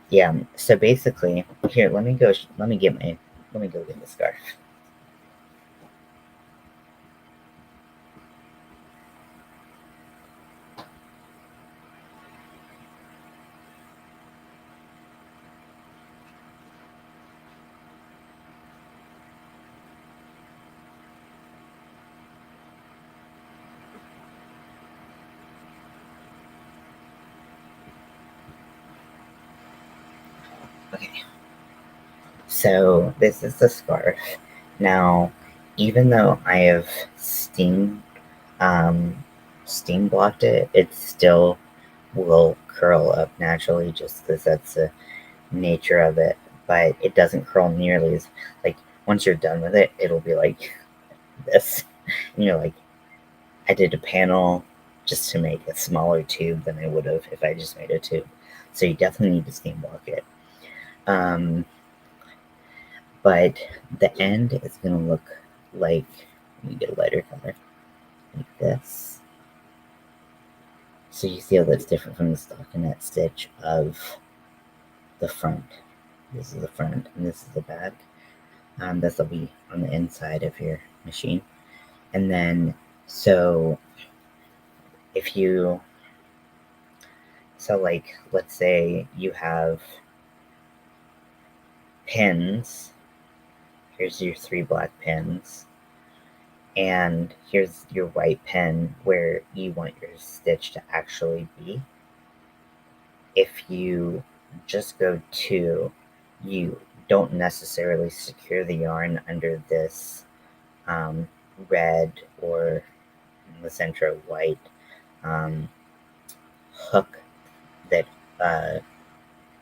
A: Yeah, so basically, here, let me go get the scarf. Okay, so this is the scarf. Now, even though I have um, steam blocked it, it still will curl up naturally just because that's the nature of it. But it doesn't curl nearly as, like, once you're done with it, it'll be like this. And you're like, I did a panel just to make a smaller tube than I would have if I just made a tube. So you definitely need to steam block it. But the end is going to look like, let me get a lighter color, like this. So you see how that's different from the stockinette stitch of the front. This is the front and this is the back. This will be on the inside of your machine. And then, so if you, so like, let's say you have pins. Here's your 3 black pins. And here's your white pin where you want your stitch to actually be. If you just go to, you don't necessarily secure the yarn under this red or in the center white hook that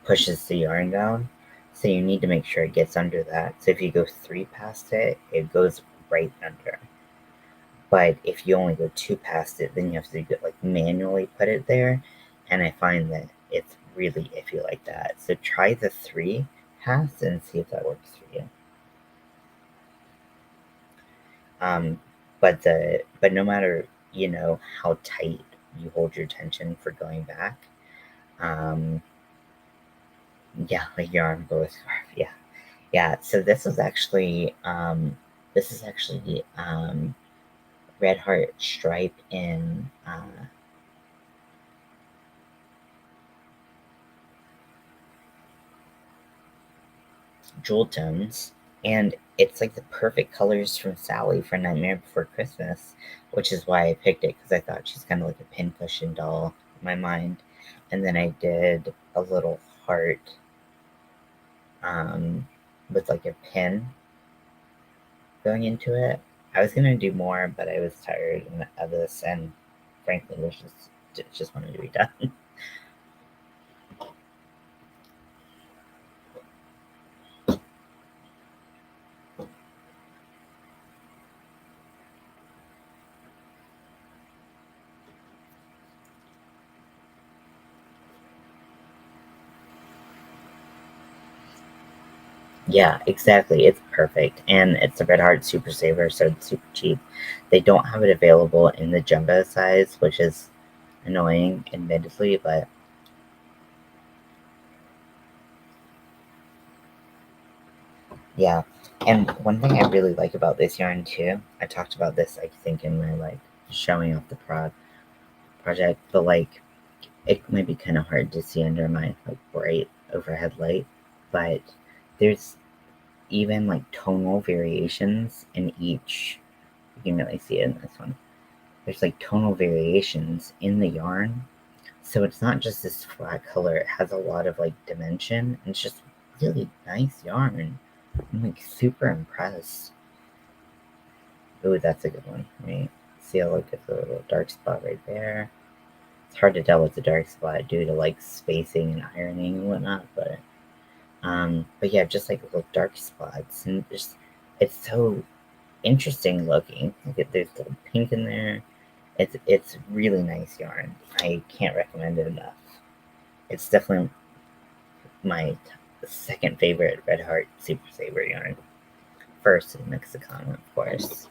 A: pushes the yarn down. So you need to make sure it gets under that. So if you go 3 past it, it goes right under. But if you only go 2 past it, then you have to like manually put it there. And I find that it's really iffy like that. So try the 3 pass and see if that works for you. But no matter how tight you hold your tension for going back, yeah, like yarn bow scarf, yeah. So this is actually red heart stripe in jewel tones, and it's like the perfect colors from Sally for Nightmare Before Christmas, which is why I picked it because I thought she's kind of like a pincushion doll in my mind. And then I did a little heart with like a pin going into it. I was gonna do more, but I was tired of this, and frankly, was just wanted to be done. Yeah, exactly. It's perfect. And it's a Red Heart Super Saver, so it's super cheap. They don't have it available in the jumbo size, which is annoying, admittedly, but yeah. And one thing I really like about this yarn too, I talked about this, I think, in my like showing off the project, but like it might be kind of hard to see under my like bright overhead light, but there's even like tonal variations in each. You can really see it in this one. There's like tonal variations in the yarn, so it's not just this flat color. It has a lot of like dimension, and it's just really nice yarn. I'm like super impressed. Ooh, that's a good one. Let me see. I'll look at the little dark spot right there. It's hard to tell what's a dark spot due to like spacing and ironing and whatnot, but yeah, just like little dark spots, and just it's so interesting looking. Like there's little pink in there. It's really nice yarn. I can't recommend it enough. It's definitely my second favorite Red Heart Super Saver yarn. First is Mexicana, of course.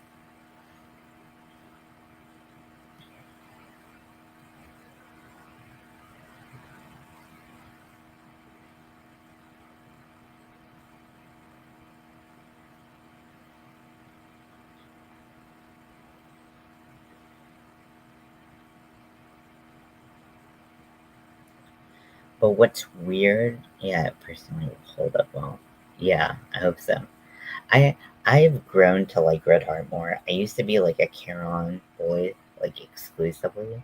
A: But what's weird, yeah, personally will hold up well. Yeah, I hope so. I I've grown to like Red Heart more. I used to be like a Caron boy, like exclusively,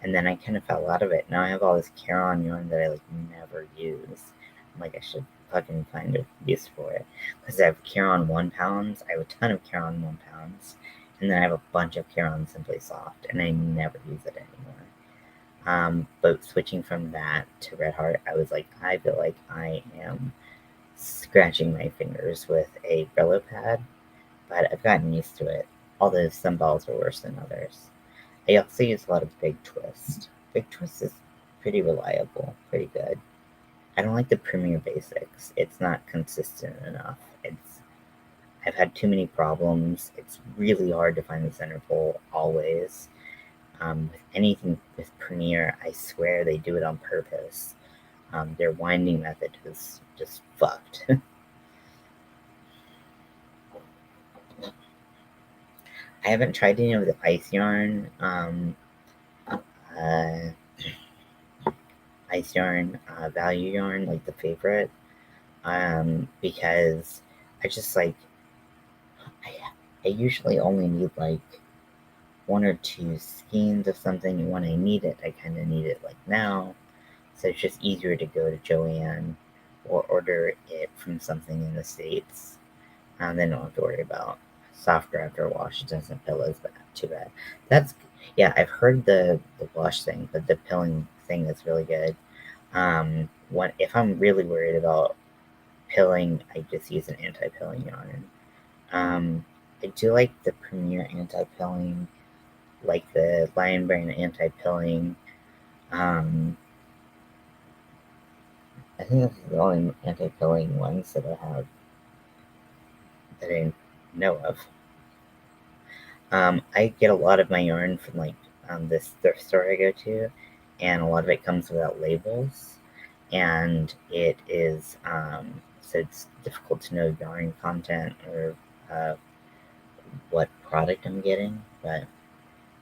A: and then I kind of fell out of it. Now I have all this Caron yarn that I like never use. I'm like I should fucking find a use for it because I have Caron 1 pounds. I have a ton of Caron 1 pounds, and then I have a bunch of Caron Simply Soft, and I never use it anymore. But switching from that to Red Heart, I was like, I feel like I am scratching my fingers with a Brillo pad, but I've gotten used to it, although some balls are worse than others. I also use a lot of Big Twist. Big Twist is pretty reliable, pretty good. I don't like the Premier Basics. It's not consistent enough. I've had too many problems. It's really hard to find the center pole always. With anything with Premiere, I swear they do it on purpose. Their winding method is just fucked. I haven't tried any of the ice yarn, uh, value yarn, like the favorite, because I just like, I, I usually only need like one or two skeins of something, and when I need it, I kind of need it like now. So it's just easier to go to Joanne or order it from something in the States. Then don't have to worry about softer after wash. It doesn't pill as bad, too bad. That's yeah. I've heard the wash thing, but the pilling thing is really good. What if I'm really worried about pilling? I just use an anti-pilling yarn. I do like the Premier anti-pilling, like the Lion Brand anti-pilling. Um, I think that's the only anti-pilling ones that I have that I know of. I get a lot of my yarn from like this thrift store I go to, and a lot of it comes without labels, and it is so it's difficult to know yarn content or uh, what product I'm getting, but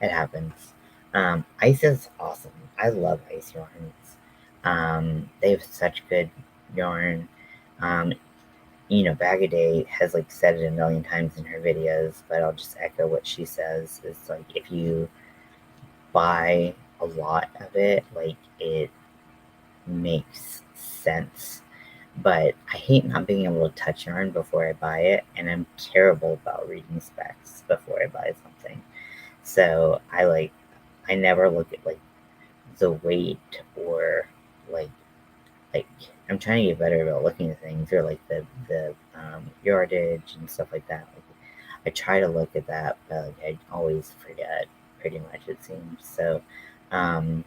A: it happens. Ice is awesome. I love ice yarns. They have such good yarn. Um, Bag a Day has like said it a million times in her videos, but I'll just echo what she says. It's like if you buy a lot of it, like it makes sense. But I hate not being able to touch yarn before I buy it, and I'm terrible about reading specs before I buy something. So I never look at like the weight or like like I'm trying to get better about looking at things or like the yardage and stuff like that. Like, I try to look at that, but like, I always forget. Pretty much, it seems. So, um,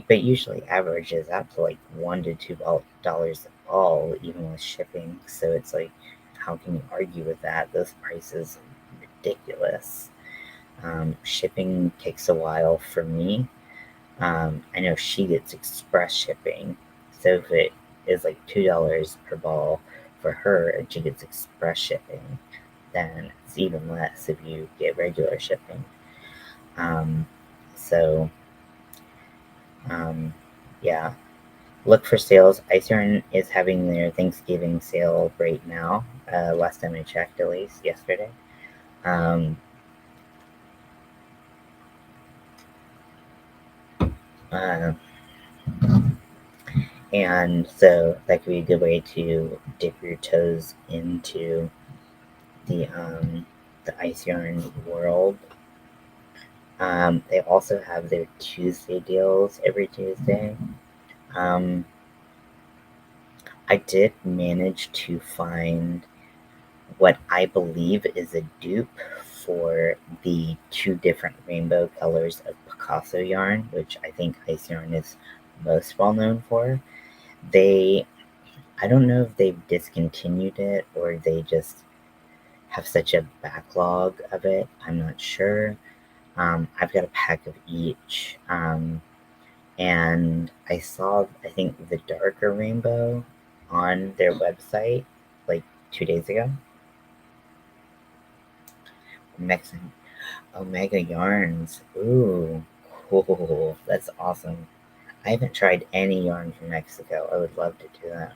A: but usually averages out to like $1 to $2 a ball, even with shipping. So it's like, how can you argue with that? Those prices are ridiculous. Shipping takes a while for me. I know she gets express shipping, so if it is like $2 per ball for her and she gets express shipping, then it's even less if you get regular shipping. Um, so, um, yeah, look for sales. Iceyarn is having their Thanksgiving sale right now. Last time I checked, at least yesterday. Um, uh, and so that could be a good way to dip your toes into the ice yarn world. They also have their Tuesday deals every Tuesday. Um, I did manage to find what I believe is a dupe for the two different rainbow colors of Picasso yarn, which I think ice yarn is most well known for. They, I don't know if they've discontinued it or they just have such a backlog of it. I'm not sure. I've got a pack of each. And I saw, I think, the darker rainbow on their website like 2 days ago. Mexican Omega yarns. Ooh, cool. That's awesome. I haven't tried any yarn from Mexico. I would love to do that.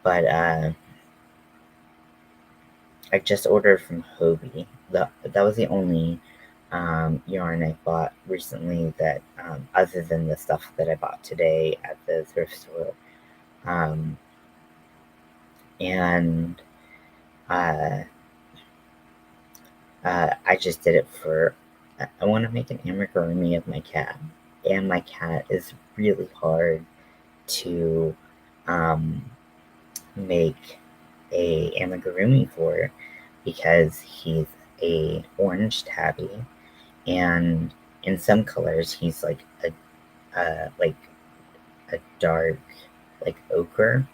A: But I just ordered from Hobie. That was the only yarn I bought recently that, other than the stuff that I bought today at the thrift store. Um, and uh, I just did it for, I want to make an amigurumi of my cat. And my cat is really hard to make a amigurumi for because he's a orange tabby, and in some colors he's like a dark like ochre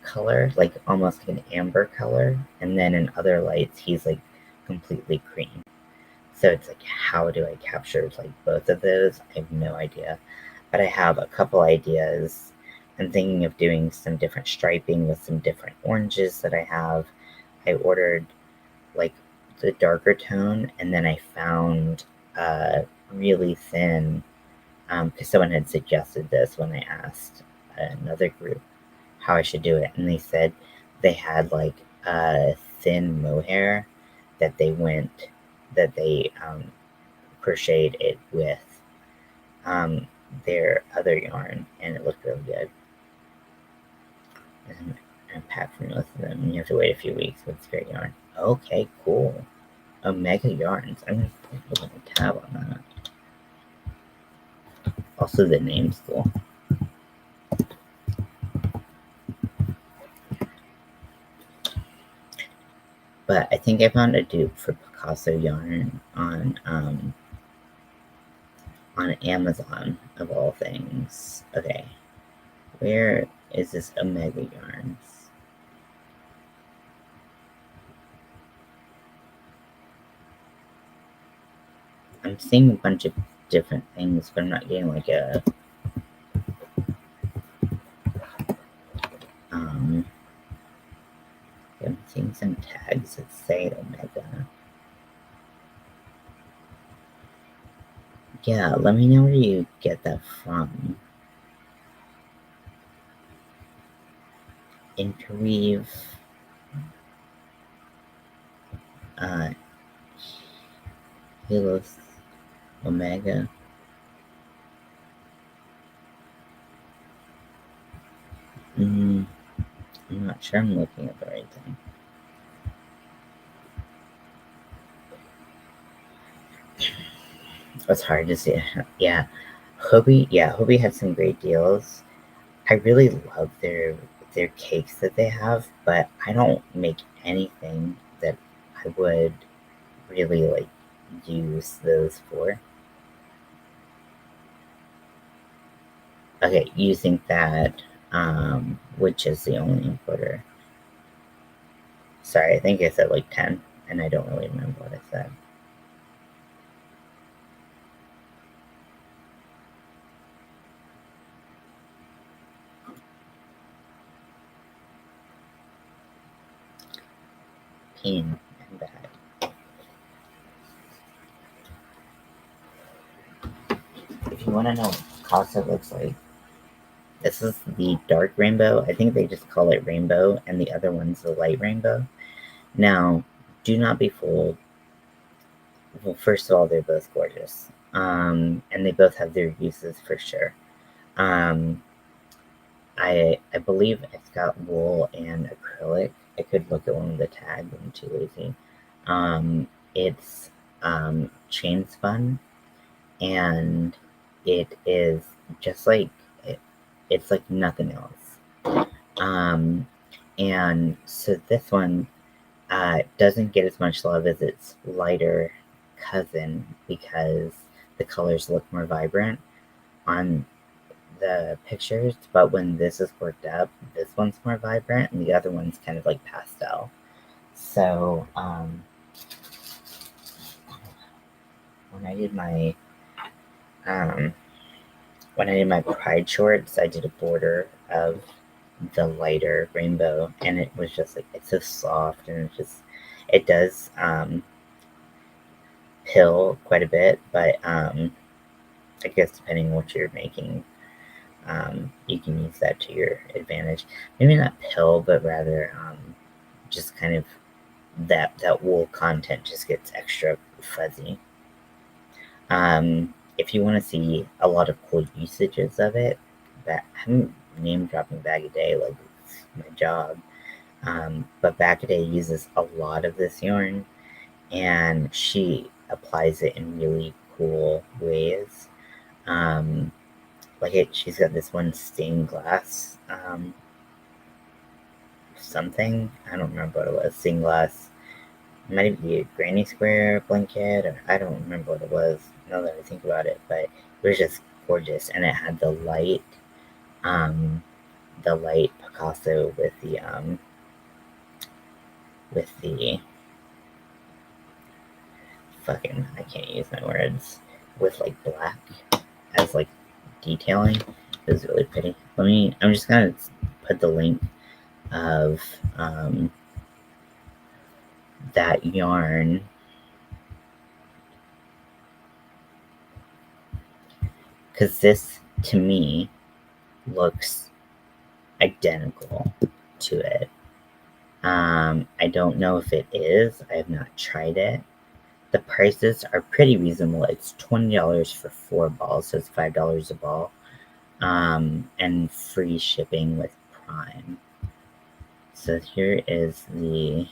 A: color, like almost like an amber color, and then in other lights he's like completely cream. So it's like, how do I capture like both of those? I have no idea, but I have a couple ideas. I'm thinking of doing some different striping with some different oranges that I have. I ordered like the darker tone, and then I found really thin, because someone had suggested this when I asked another group how I should do it, and they said they had like a thin mohair that they crocheted it with their other yarn, and it looked really good. And I packed for most of them. You have to wait a few weeks, but it's great yarn. Okay, cool. Omega yarns. I'm gonna put a tab on that. Also, the name's cool. But I think I found a dupe for Picasso yarn on Amazon of all things. Okay, where is this Omega yarns? I'm seeing a bunch of different things, but I'm not getting like a I'm seeing some tags that say Omega. Yeah, let me know where you get that from. Interweave, Helos, Omega. I'm not sure I'm looking at the right thing. It's hard to see. Yeah, Hobie had some great deals. I really love their cakes that they have, but I don't make anything that I would really like use those for. Okay, you think that which is the only importer? Sorry, I think I said like 10, and I don't really remember what I said. Peen and bag. If you want to know what Casa looks like, this is the dark rainbow. I think they just call it rainbow, and the other one's the light rainbow. Now, do not be fooled. Well, first of all, they're both gorgeous, and they both have their uses for sure. Um, I believe it's got wool and acrylic. I could look at one of the tags. I'm too lazy. It's chain spun, and it is just like it's like nothing else. Um, and so this one doesn't get as much love as its lighter cousin because the colors look more vibrant on the pictures, but when this is worked up, this one's more vibrant and the other one's kind of like pastel. So when I did my um, pride shorts, I did a border of the lighter rainbow, and it was just like, it's so soft, and it does pill quite a bit, but I guess depending on what you're making, you can use that to your advantage. Maybe not pill, but rather just kind of that wool content just gets extra fuzzy. If you want to see a lot of cool usages of it, I'm name dropping Bag a Day like it's my job. But Bag a Day uses a lot of this yarn, and she applies it in really cool ways. She's got this one stained glass something. I don't remember what it was. Stained glass. It might be a granny square blanket, or I don't remember what it was now that I think about it, but it was just gorgeous, and it had the light Picasso with the fucking, I can't use my words, with like black as like detailing. It was really pretty. I'm just gonna put the link of that yarn, because this to me looks identical to it. I don't know if it is. I have not tried it. The prices are pretty reasonable. It's $20 for 4 balls, so it's $5 a ball, and free shipping with Prime. So here is the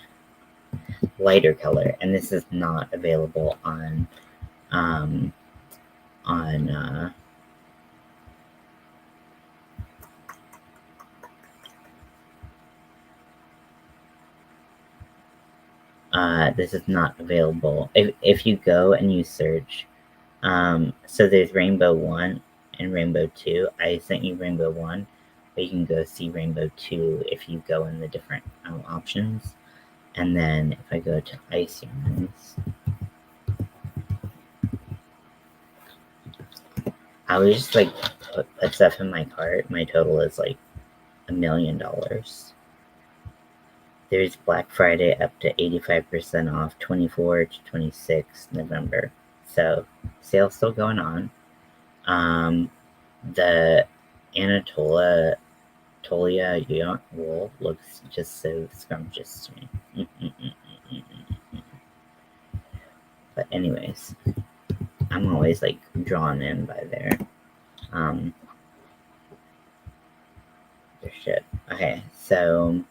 A: lighter color, and this is not available on this is not available. If you go and you search, so there's Rainbow 1 and Rainbow 2. I sent you Rainbow 1, but you can go see Rainbow 2 if you go in the different options. And then if I go to Ice Yarns, I would just like put stuff in my cart. My total is like $1 million. There's Black Friday up to 85% off, 24 to 26 November. So sale's still going on. The Anatolia wool looks just so scrumptious to me. But anyways, I'm always like drawn in by their shit. Okay, so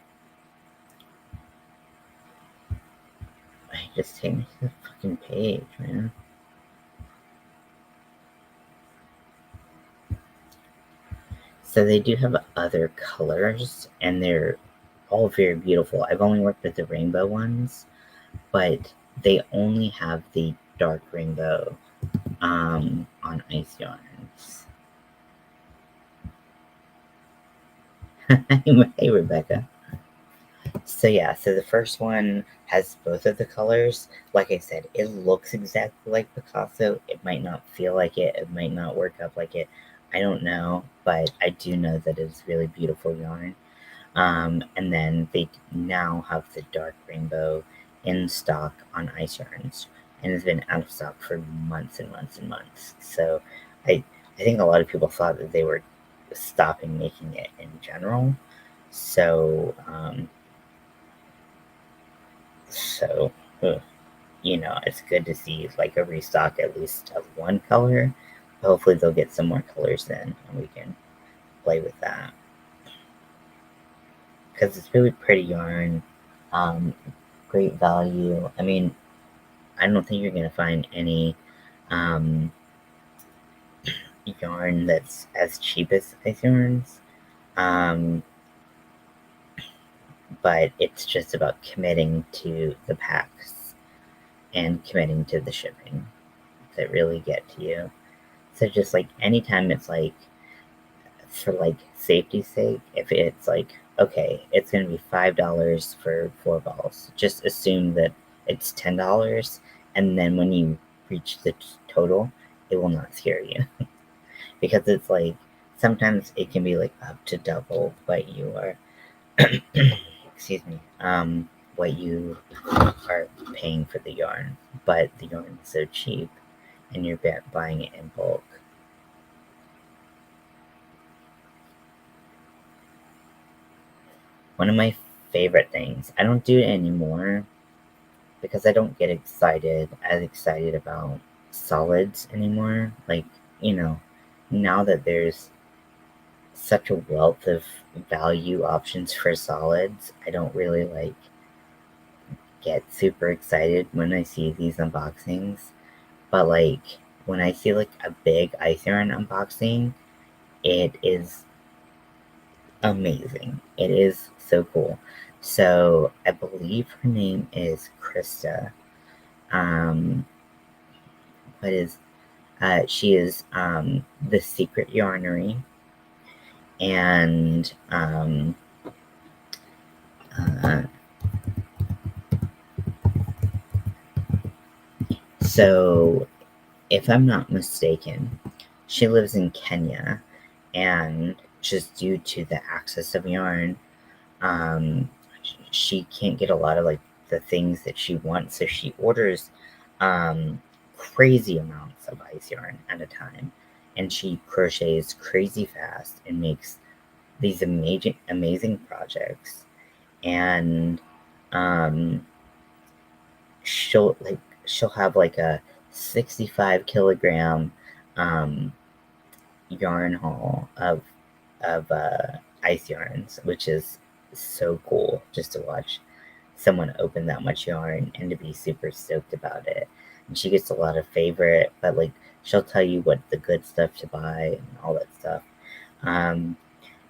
A: I just take me to the fucking page, man. So they do have other colors, and they're all very beautiful. I've only worked with the rainbow ones, but they only have the dark rainbow on Ice Yarns. Hey, Rebecca. So yeah, so the first one has both of the colors. Like I said, it looks exactly like Picasso. It might not feel like it. It might not work up like it. I don't know, but I do know that it's really beautiful yarn. And then they now have the dark rainbow in stock on Ice Yarns, and it's been out of stock for months and months and months. So I think a lot of people thought that they were stopping making it in general. So it's good to see like a restock at least of one color. Hopefully they'll get some more colors then, and we can play with that. Because it's really pretty yarn, great value. I mean, I don't think you're gonna find any yarn that's as cheap as Ice Yarns, but it's just about committing to the packs and committing to the shipping. that really get to you. So just like anytime it's like for like safety's sake, if it's like, okay, it's gonna be $5 for 4 balls, just assume that it's $10, and then when you reach the total, it will not scare you. Because it's like sometimes it can be like up to double what you are excuse me, what you are paying for the yarn, but the yarn is so cheap and you're buying it in bulk. One of my favorite things, I don't do it anymore because I don't get as excited about solids anymore. Like, you know, now that there's such a wealth of value options for solids, I don't really like get super excited when I see these unboxings. But like when I see like a big ice yarn unboxing, it is amazing. It is so cool. So I believe her name is Krista. Um, what is she is the Secret Yarnery, and uh, so if I'm not mistaken, she lives in Kenya, and just due to the access of yarn, um, she can't get a lot of like the things that she wants, so she orders crazy amounts of ice yarn at a time, and she crochets crazy fast and makes these amazing projects. And um, she'll have like a 65 kilogram um, yarn haul of ice yarns, which is so cool just to watch someone open that much yarn and to be super stoked about it. And she gets a lot of favorite, but like she'll tell you what the good stuff to buy and all that stuff. Um,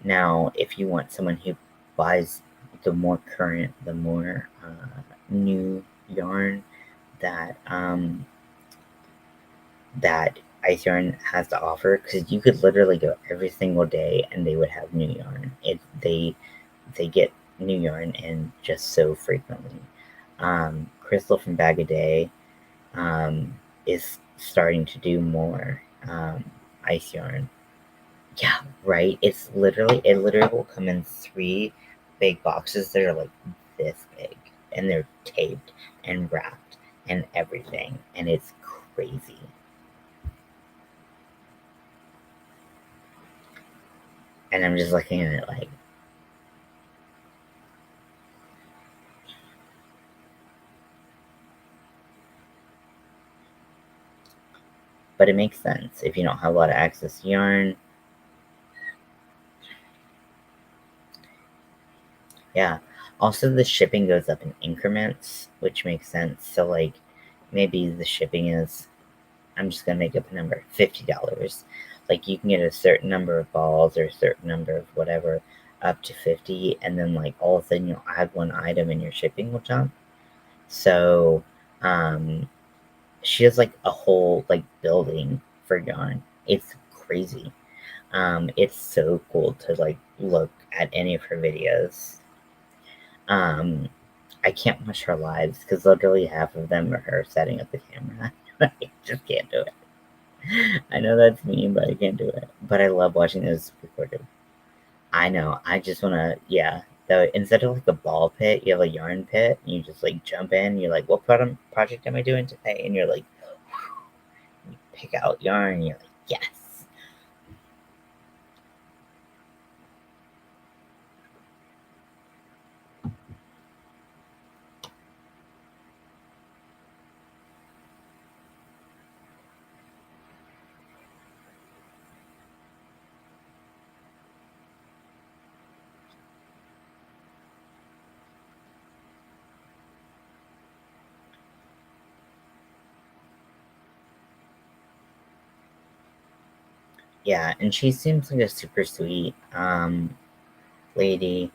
A: Now, if you want someone who buys the more current, the more new yarn that that ice yarn has to offer, because you could literally go every single day and they would have new yarn. They get new yarn in just so frequently. Crystal from Bag a Day is starting to do more ice yarn. Yeah, right. It literally will come in 3 big boxes that are like this big, and they're taped and wrapped and everything, and it's crazy. And I'm just looking at it like, but it makes sense if you don't have a lot of access to yarn. Yeah. Also, the shipping goes up in increments, which makes sense. So, like, maybe the shipping is, I'm just gonna make up a number, $50. Like, you can get a certain number of balls or a certain number of whatever up to 50, and then like all of a sudden you'll add one item and your shipping will jump. So, um, she has like a whole like building for yarn. It's crazy. It's so cool to like look at any of her videos. Um, I can't watch her lives because literally half of them are her setting up the camera. I just can't do it. I know that's mean, but I can't do it. But I love watching those recorded. I know. I just wanna, yeah. Though instead of like a ball pit, you have a yarn pit. And you just like jump in. You're like, what project am I doing today? And you're like, you pick out yarn. And you're like, yes. Yeah, and she seems like a super sweet lady.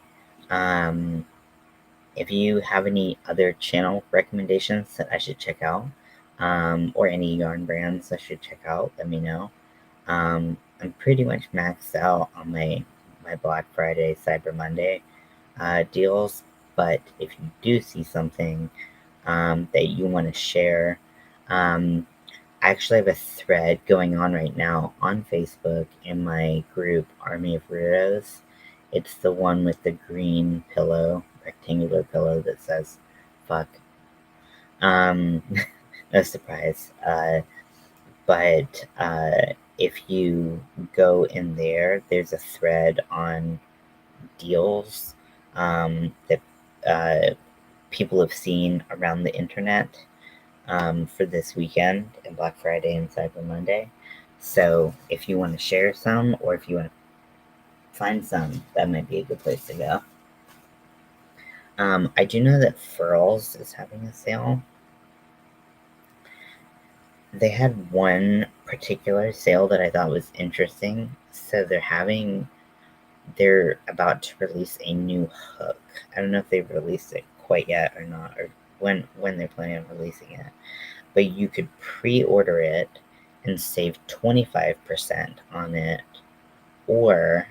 A: If you have any other channel recommendations that I should check out, or any yarn brands I should check out, let me know. I'm pretty much maxed out on my Black Friday, Cyber Monday deals, but if you do see something that you want to share, I actually have a thread going on right now on Facebook in my group, Army of Weirdos. It's the one with the green pillow, rectangular pillow that says fuck. Um, no surprise. But if you go in there, there's a thread on deals that people have seen around the internet for this weekend and Black Friday and Cyber Monday. So if you want to share some or if you want to find some, that might be a good place to go. I do know that Furls is having a sale. They had one particular sale that I thought was interesting. So they're about to release a new hook. I don't know if they've released it quite yet or not, or when they're planning on releasing it. But you could pre-order it and save 25% on it, or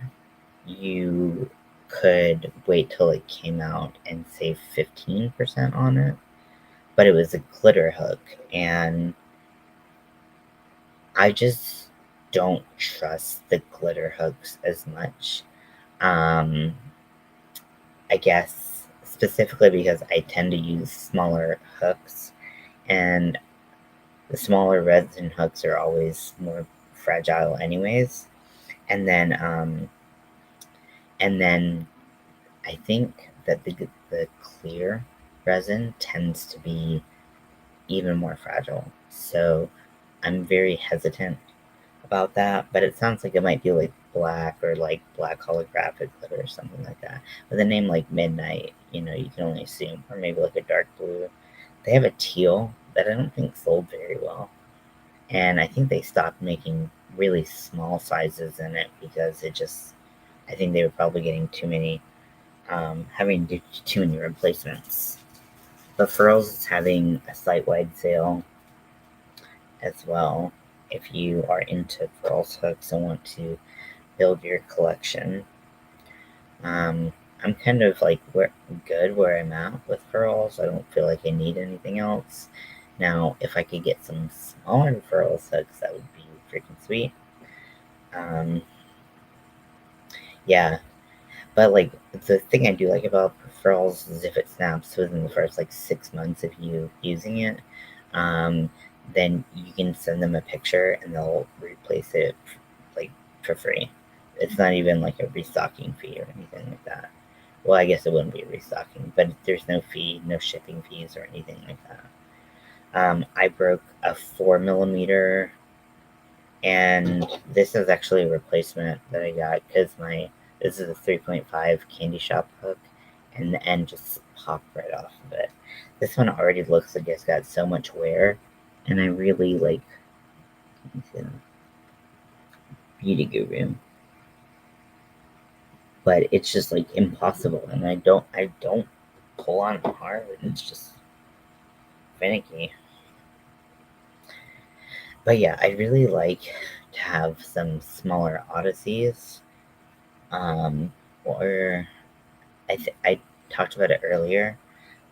A: you could wait till it came out and save 15% on it. But it was a glitter hook, and I just don't trust the glitter hooks as much. Um, I guess specifically because I tend to use smaller hooks, and the smaller resin hooks are always more fragile, anyways. And then, and then I think that the clear resin tends to be even more fragile. So I'm very hesitant about that, but it sounds like it might be like black or like black holographic glitter or something like that. With a name like Midnight, you can only assume, or maybe like a dark blue. They have a teal that I don't think sold very well, and I think they stopped making really small sizes in it because I think they were probably getting too many, having to do too many replacements. But Furls is having a site-wide sale as well. If you are into Furls hooks and want to build your collection, I'm kind of like good where I'm at with Furls. I don't feel like I need anything else. Now, if I could get some smaller Furls hooks, that would be freaking sweet. Um, yeah, but like the thing I do like about Furls is if it snaps within the first like 6 months of you using it, um, then you can send them a picture and they'll replace it like for free. It's not even like a restocking fee or anything like that. Well, I guess it wouldn't be a restocking, but there's no fee, no shipping fees or anything like that. I broke a 4 millimeter, and this is actually a replacement that I got because this is a 3.5 candy shop hook, and the end just popped right off of it. This one already looks like it's got so much wear, and I really like Beauty Guru, but it's just like impossible, and I don't pull on it hard. It's just finicky. But yeah, I really like to have some smaller odysseys. Or I talked about it earlier,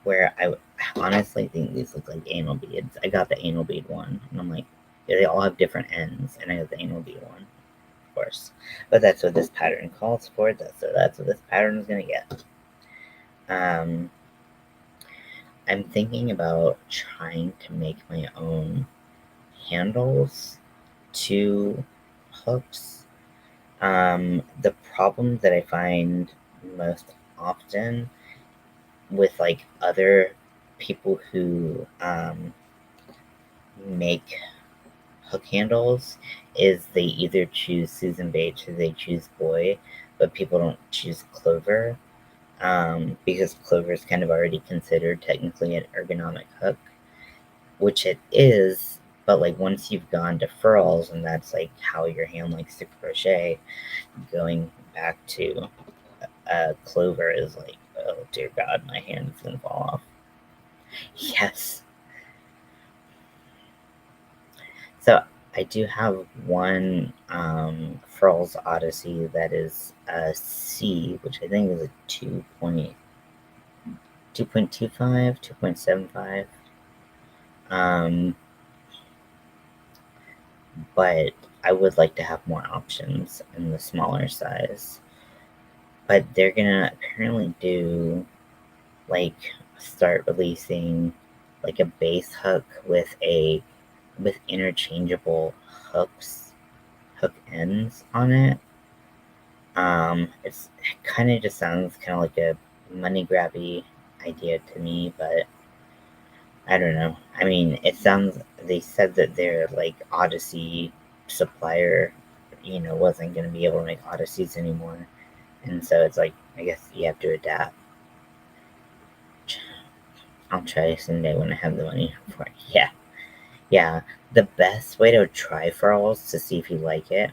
A: where I honestly think these look like anal beads. I got the anal bead one, and I'm like, they all have different ends, and I got the anal bead one, of course. But that's what this pattern calls for. That's what this pattern is gonna get. Um, I'm thinking about trying to make my own handles to hooks. The problem that I find most often with like other people who make hook handles is they either choose Susan Bates or they choose Boy, but people don't choose Clover, because Clover is kind of already considered technically an ergonomic hook, which it is. But like once you've gone to furls, and that's like how your hand likes to crochet, going back to Clover is like, oh dear God, my hand is gonna fall off. Yes. I do have one Furls Odyssey that is a C, which I think is a 2.25, 2.75. But I would like to have more options in the smaller size. But they're gonna apparently start releasing like a base hook with interchangeable hook ends on it. It kind of just sounds kind of like a money grabby idea to me, but I don't know. I mean, they said that their like Odyssey supplier, wasn't going to be able to make Odysseys anymore. And so it's like, I guess you have to adapt. I'll try someday when I have the money for it. Yeah. Yeah. The best way to try Furls to see if you like it.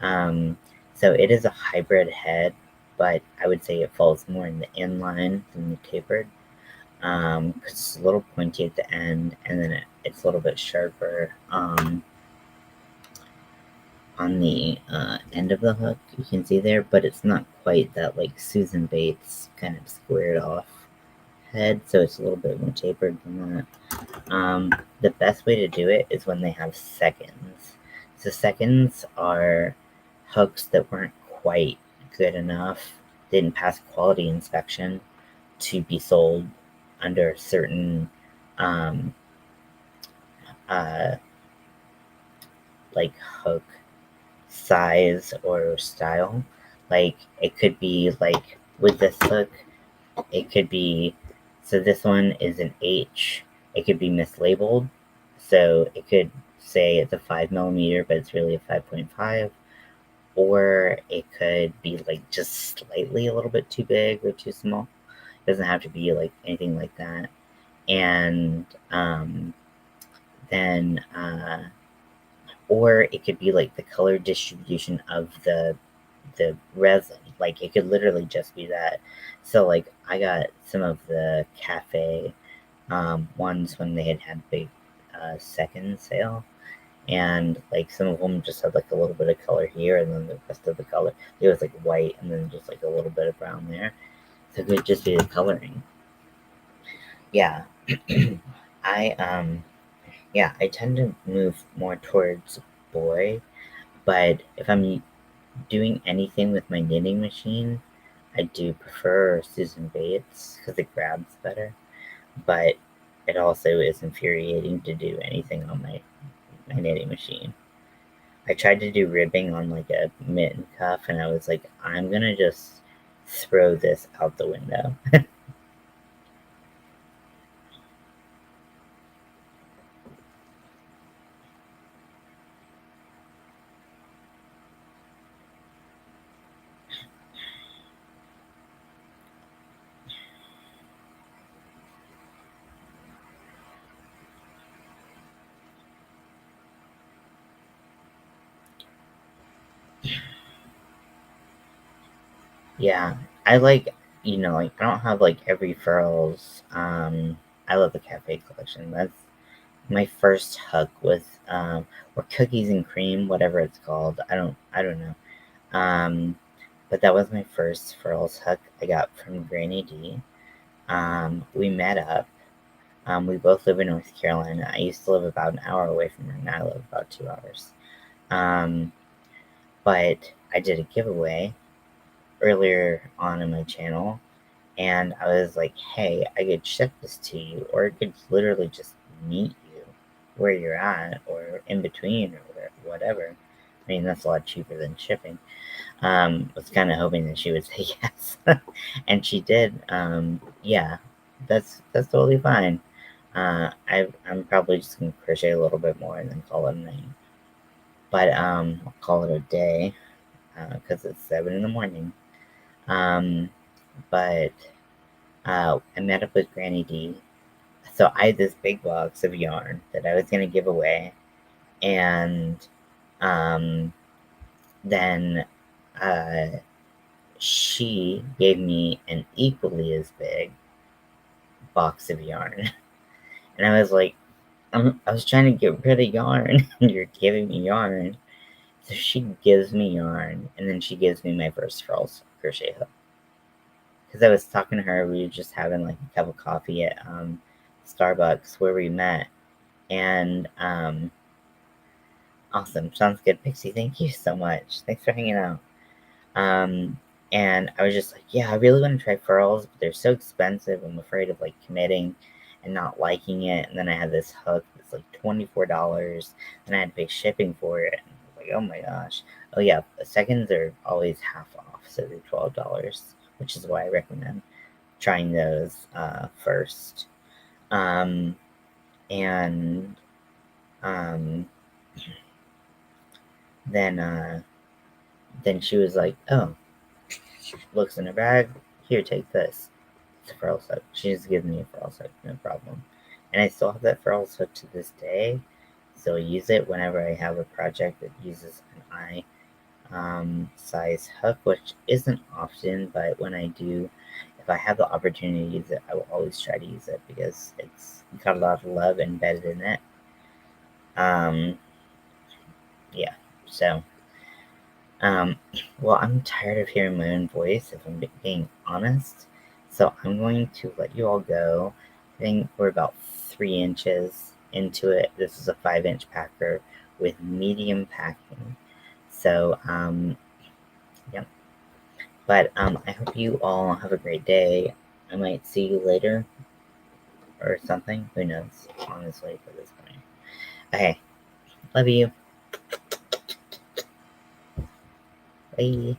A: So it is a hybrid head, but I would say it falls more in the inline than the tapered. 'Cause it's a little pointy at the end, and then it's a little bit sharper on the end of the hook. You can see there, but it's not quite that like Susan Bates kind of squared off head, so it's a little bit more tapered than that. The best way to do it is when they have seconds. So seconds are hooks that weren't quite good enough, didn't pass quality inspection to be sold under a certain um, uh, like hook size or style. Like it could be like with this hook, it could be so this one is an H. It could be mislabeled, so it could say it's a 5 millimeter, but it's really a 5.5. Or it could be like just slightly a little bit too big or too small. It doesn't have to be like anything like that. And then or it could be like the color distribution of the resin. Like it could literally just be that. So like I got some of the cafe ones when they had big second sale, and like some of them just had like a little bit of color here, and then the rest of the color it was like white, and then just like a little bit of brown there. So it could just be the coloring. Yeah. I yeah, I tend to move more towards boy, but if I'm doing anything with my knitting machine, I do prefer Susan Bates because it grabs better, but it also is infuriating to do anything on my knitting machine. I tried to do ribbing on like a mitten cuff, and I was like, I'm gonna just throw this out the window. Yeah, I like, like I don't have like every furls. I love the cafe collection. That's my first hook with or cookies and cream, whatever it's called. I don't know. But that was my first furls hook I got from Granny D. We met up. We both live in North Carolina. I used to live about an hour away from her, and I live about 2 hours. Um, but I did a giveaway earlier on in my channel, and I was like, hey, I could ship this to you, or I could literally just meet you where you're at, or in between, or whatever. I mean, that's a lot cheaper than shipping. Was kind of hoping that she would say yes, and she did. Yeah, that's totally fine. I'm probably just gonna crochet a little bit more and then call it a night. But I'll call it a day because it's 7 in the morning. Um, but I met up with Granny D. So I had this big box of yarn that I was gonna give away, and um, then uh, she gave me an equally as big box of yarn, and I was like, I was trying to get rid of yarn, and you're giving me yarn. So she gives me yarn, and then she gives me my first crochet hook. Because I was talking to her, we were just having like a cup of coffee at Starbucks where we met, and awesome, sounds good, Pixie. Thank you so much. Thanks for hanging out. Um, and I was just like, yeah, I really want to try furls, but they're so expensive. I'm afraid of like committing and not liking it. And then I had this hook that's like $24, and I had to pay shipping for it. And I was like, oh my gosh. Oh yeah, the seconds are always half off, so they're $12, which is why I recommend trying those first. Um, and um, then then she was like, oh, looks in her bag. Here, take this. It's a ferrule soap. She just gives me a ferrule soap, no problem. And I still have that ferrule soap to this day. Still use it whenever I have a project that uses an eye size hook, which isn't often, but when I do, if I have the opportunity to use it, I will always try to use it because it's got a lot of love embedded in it. Um, yeah, so Um, well, I'm tired of hearing my own voice, if I'm being honest. So I'm going to let you all go. I think we're about 3 inches into it. This is a 5-inch packer with medium packing. So, yeah. But I hope you all have a great day. I might see you later or something. Who knows, honestly, at this point. Okay, love you. Bye.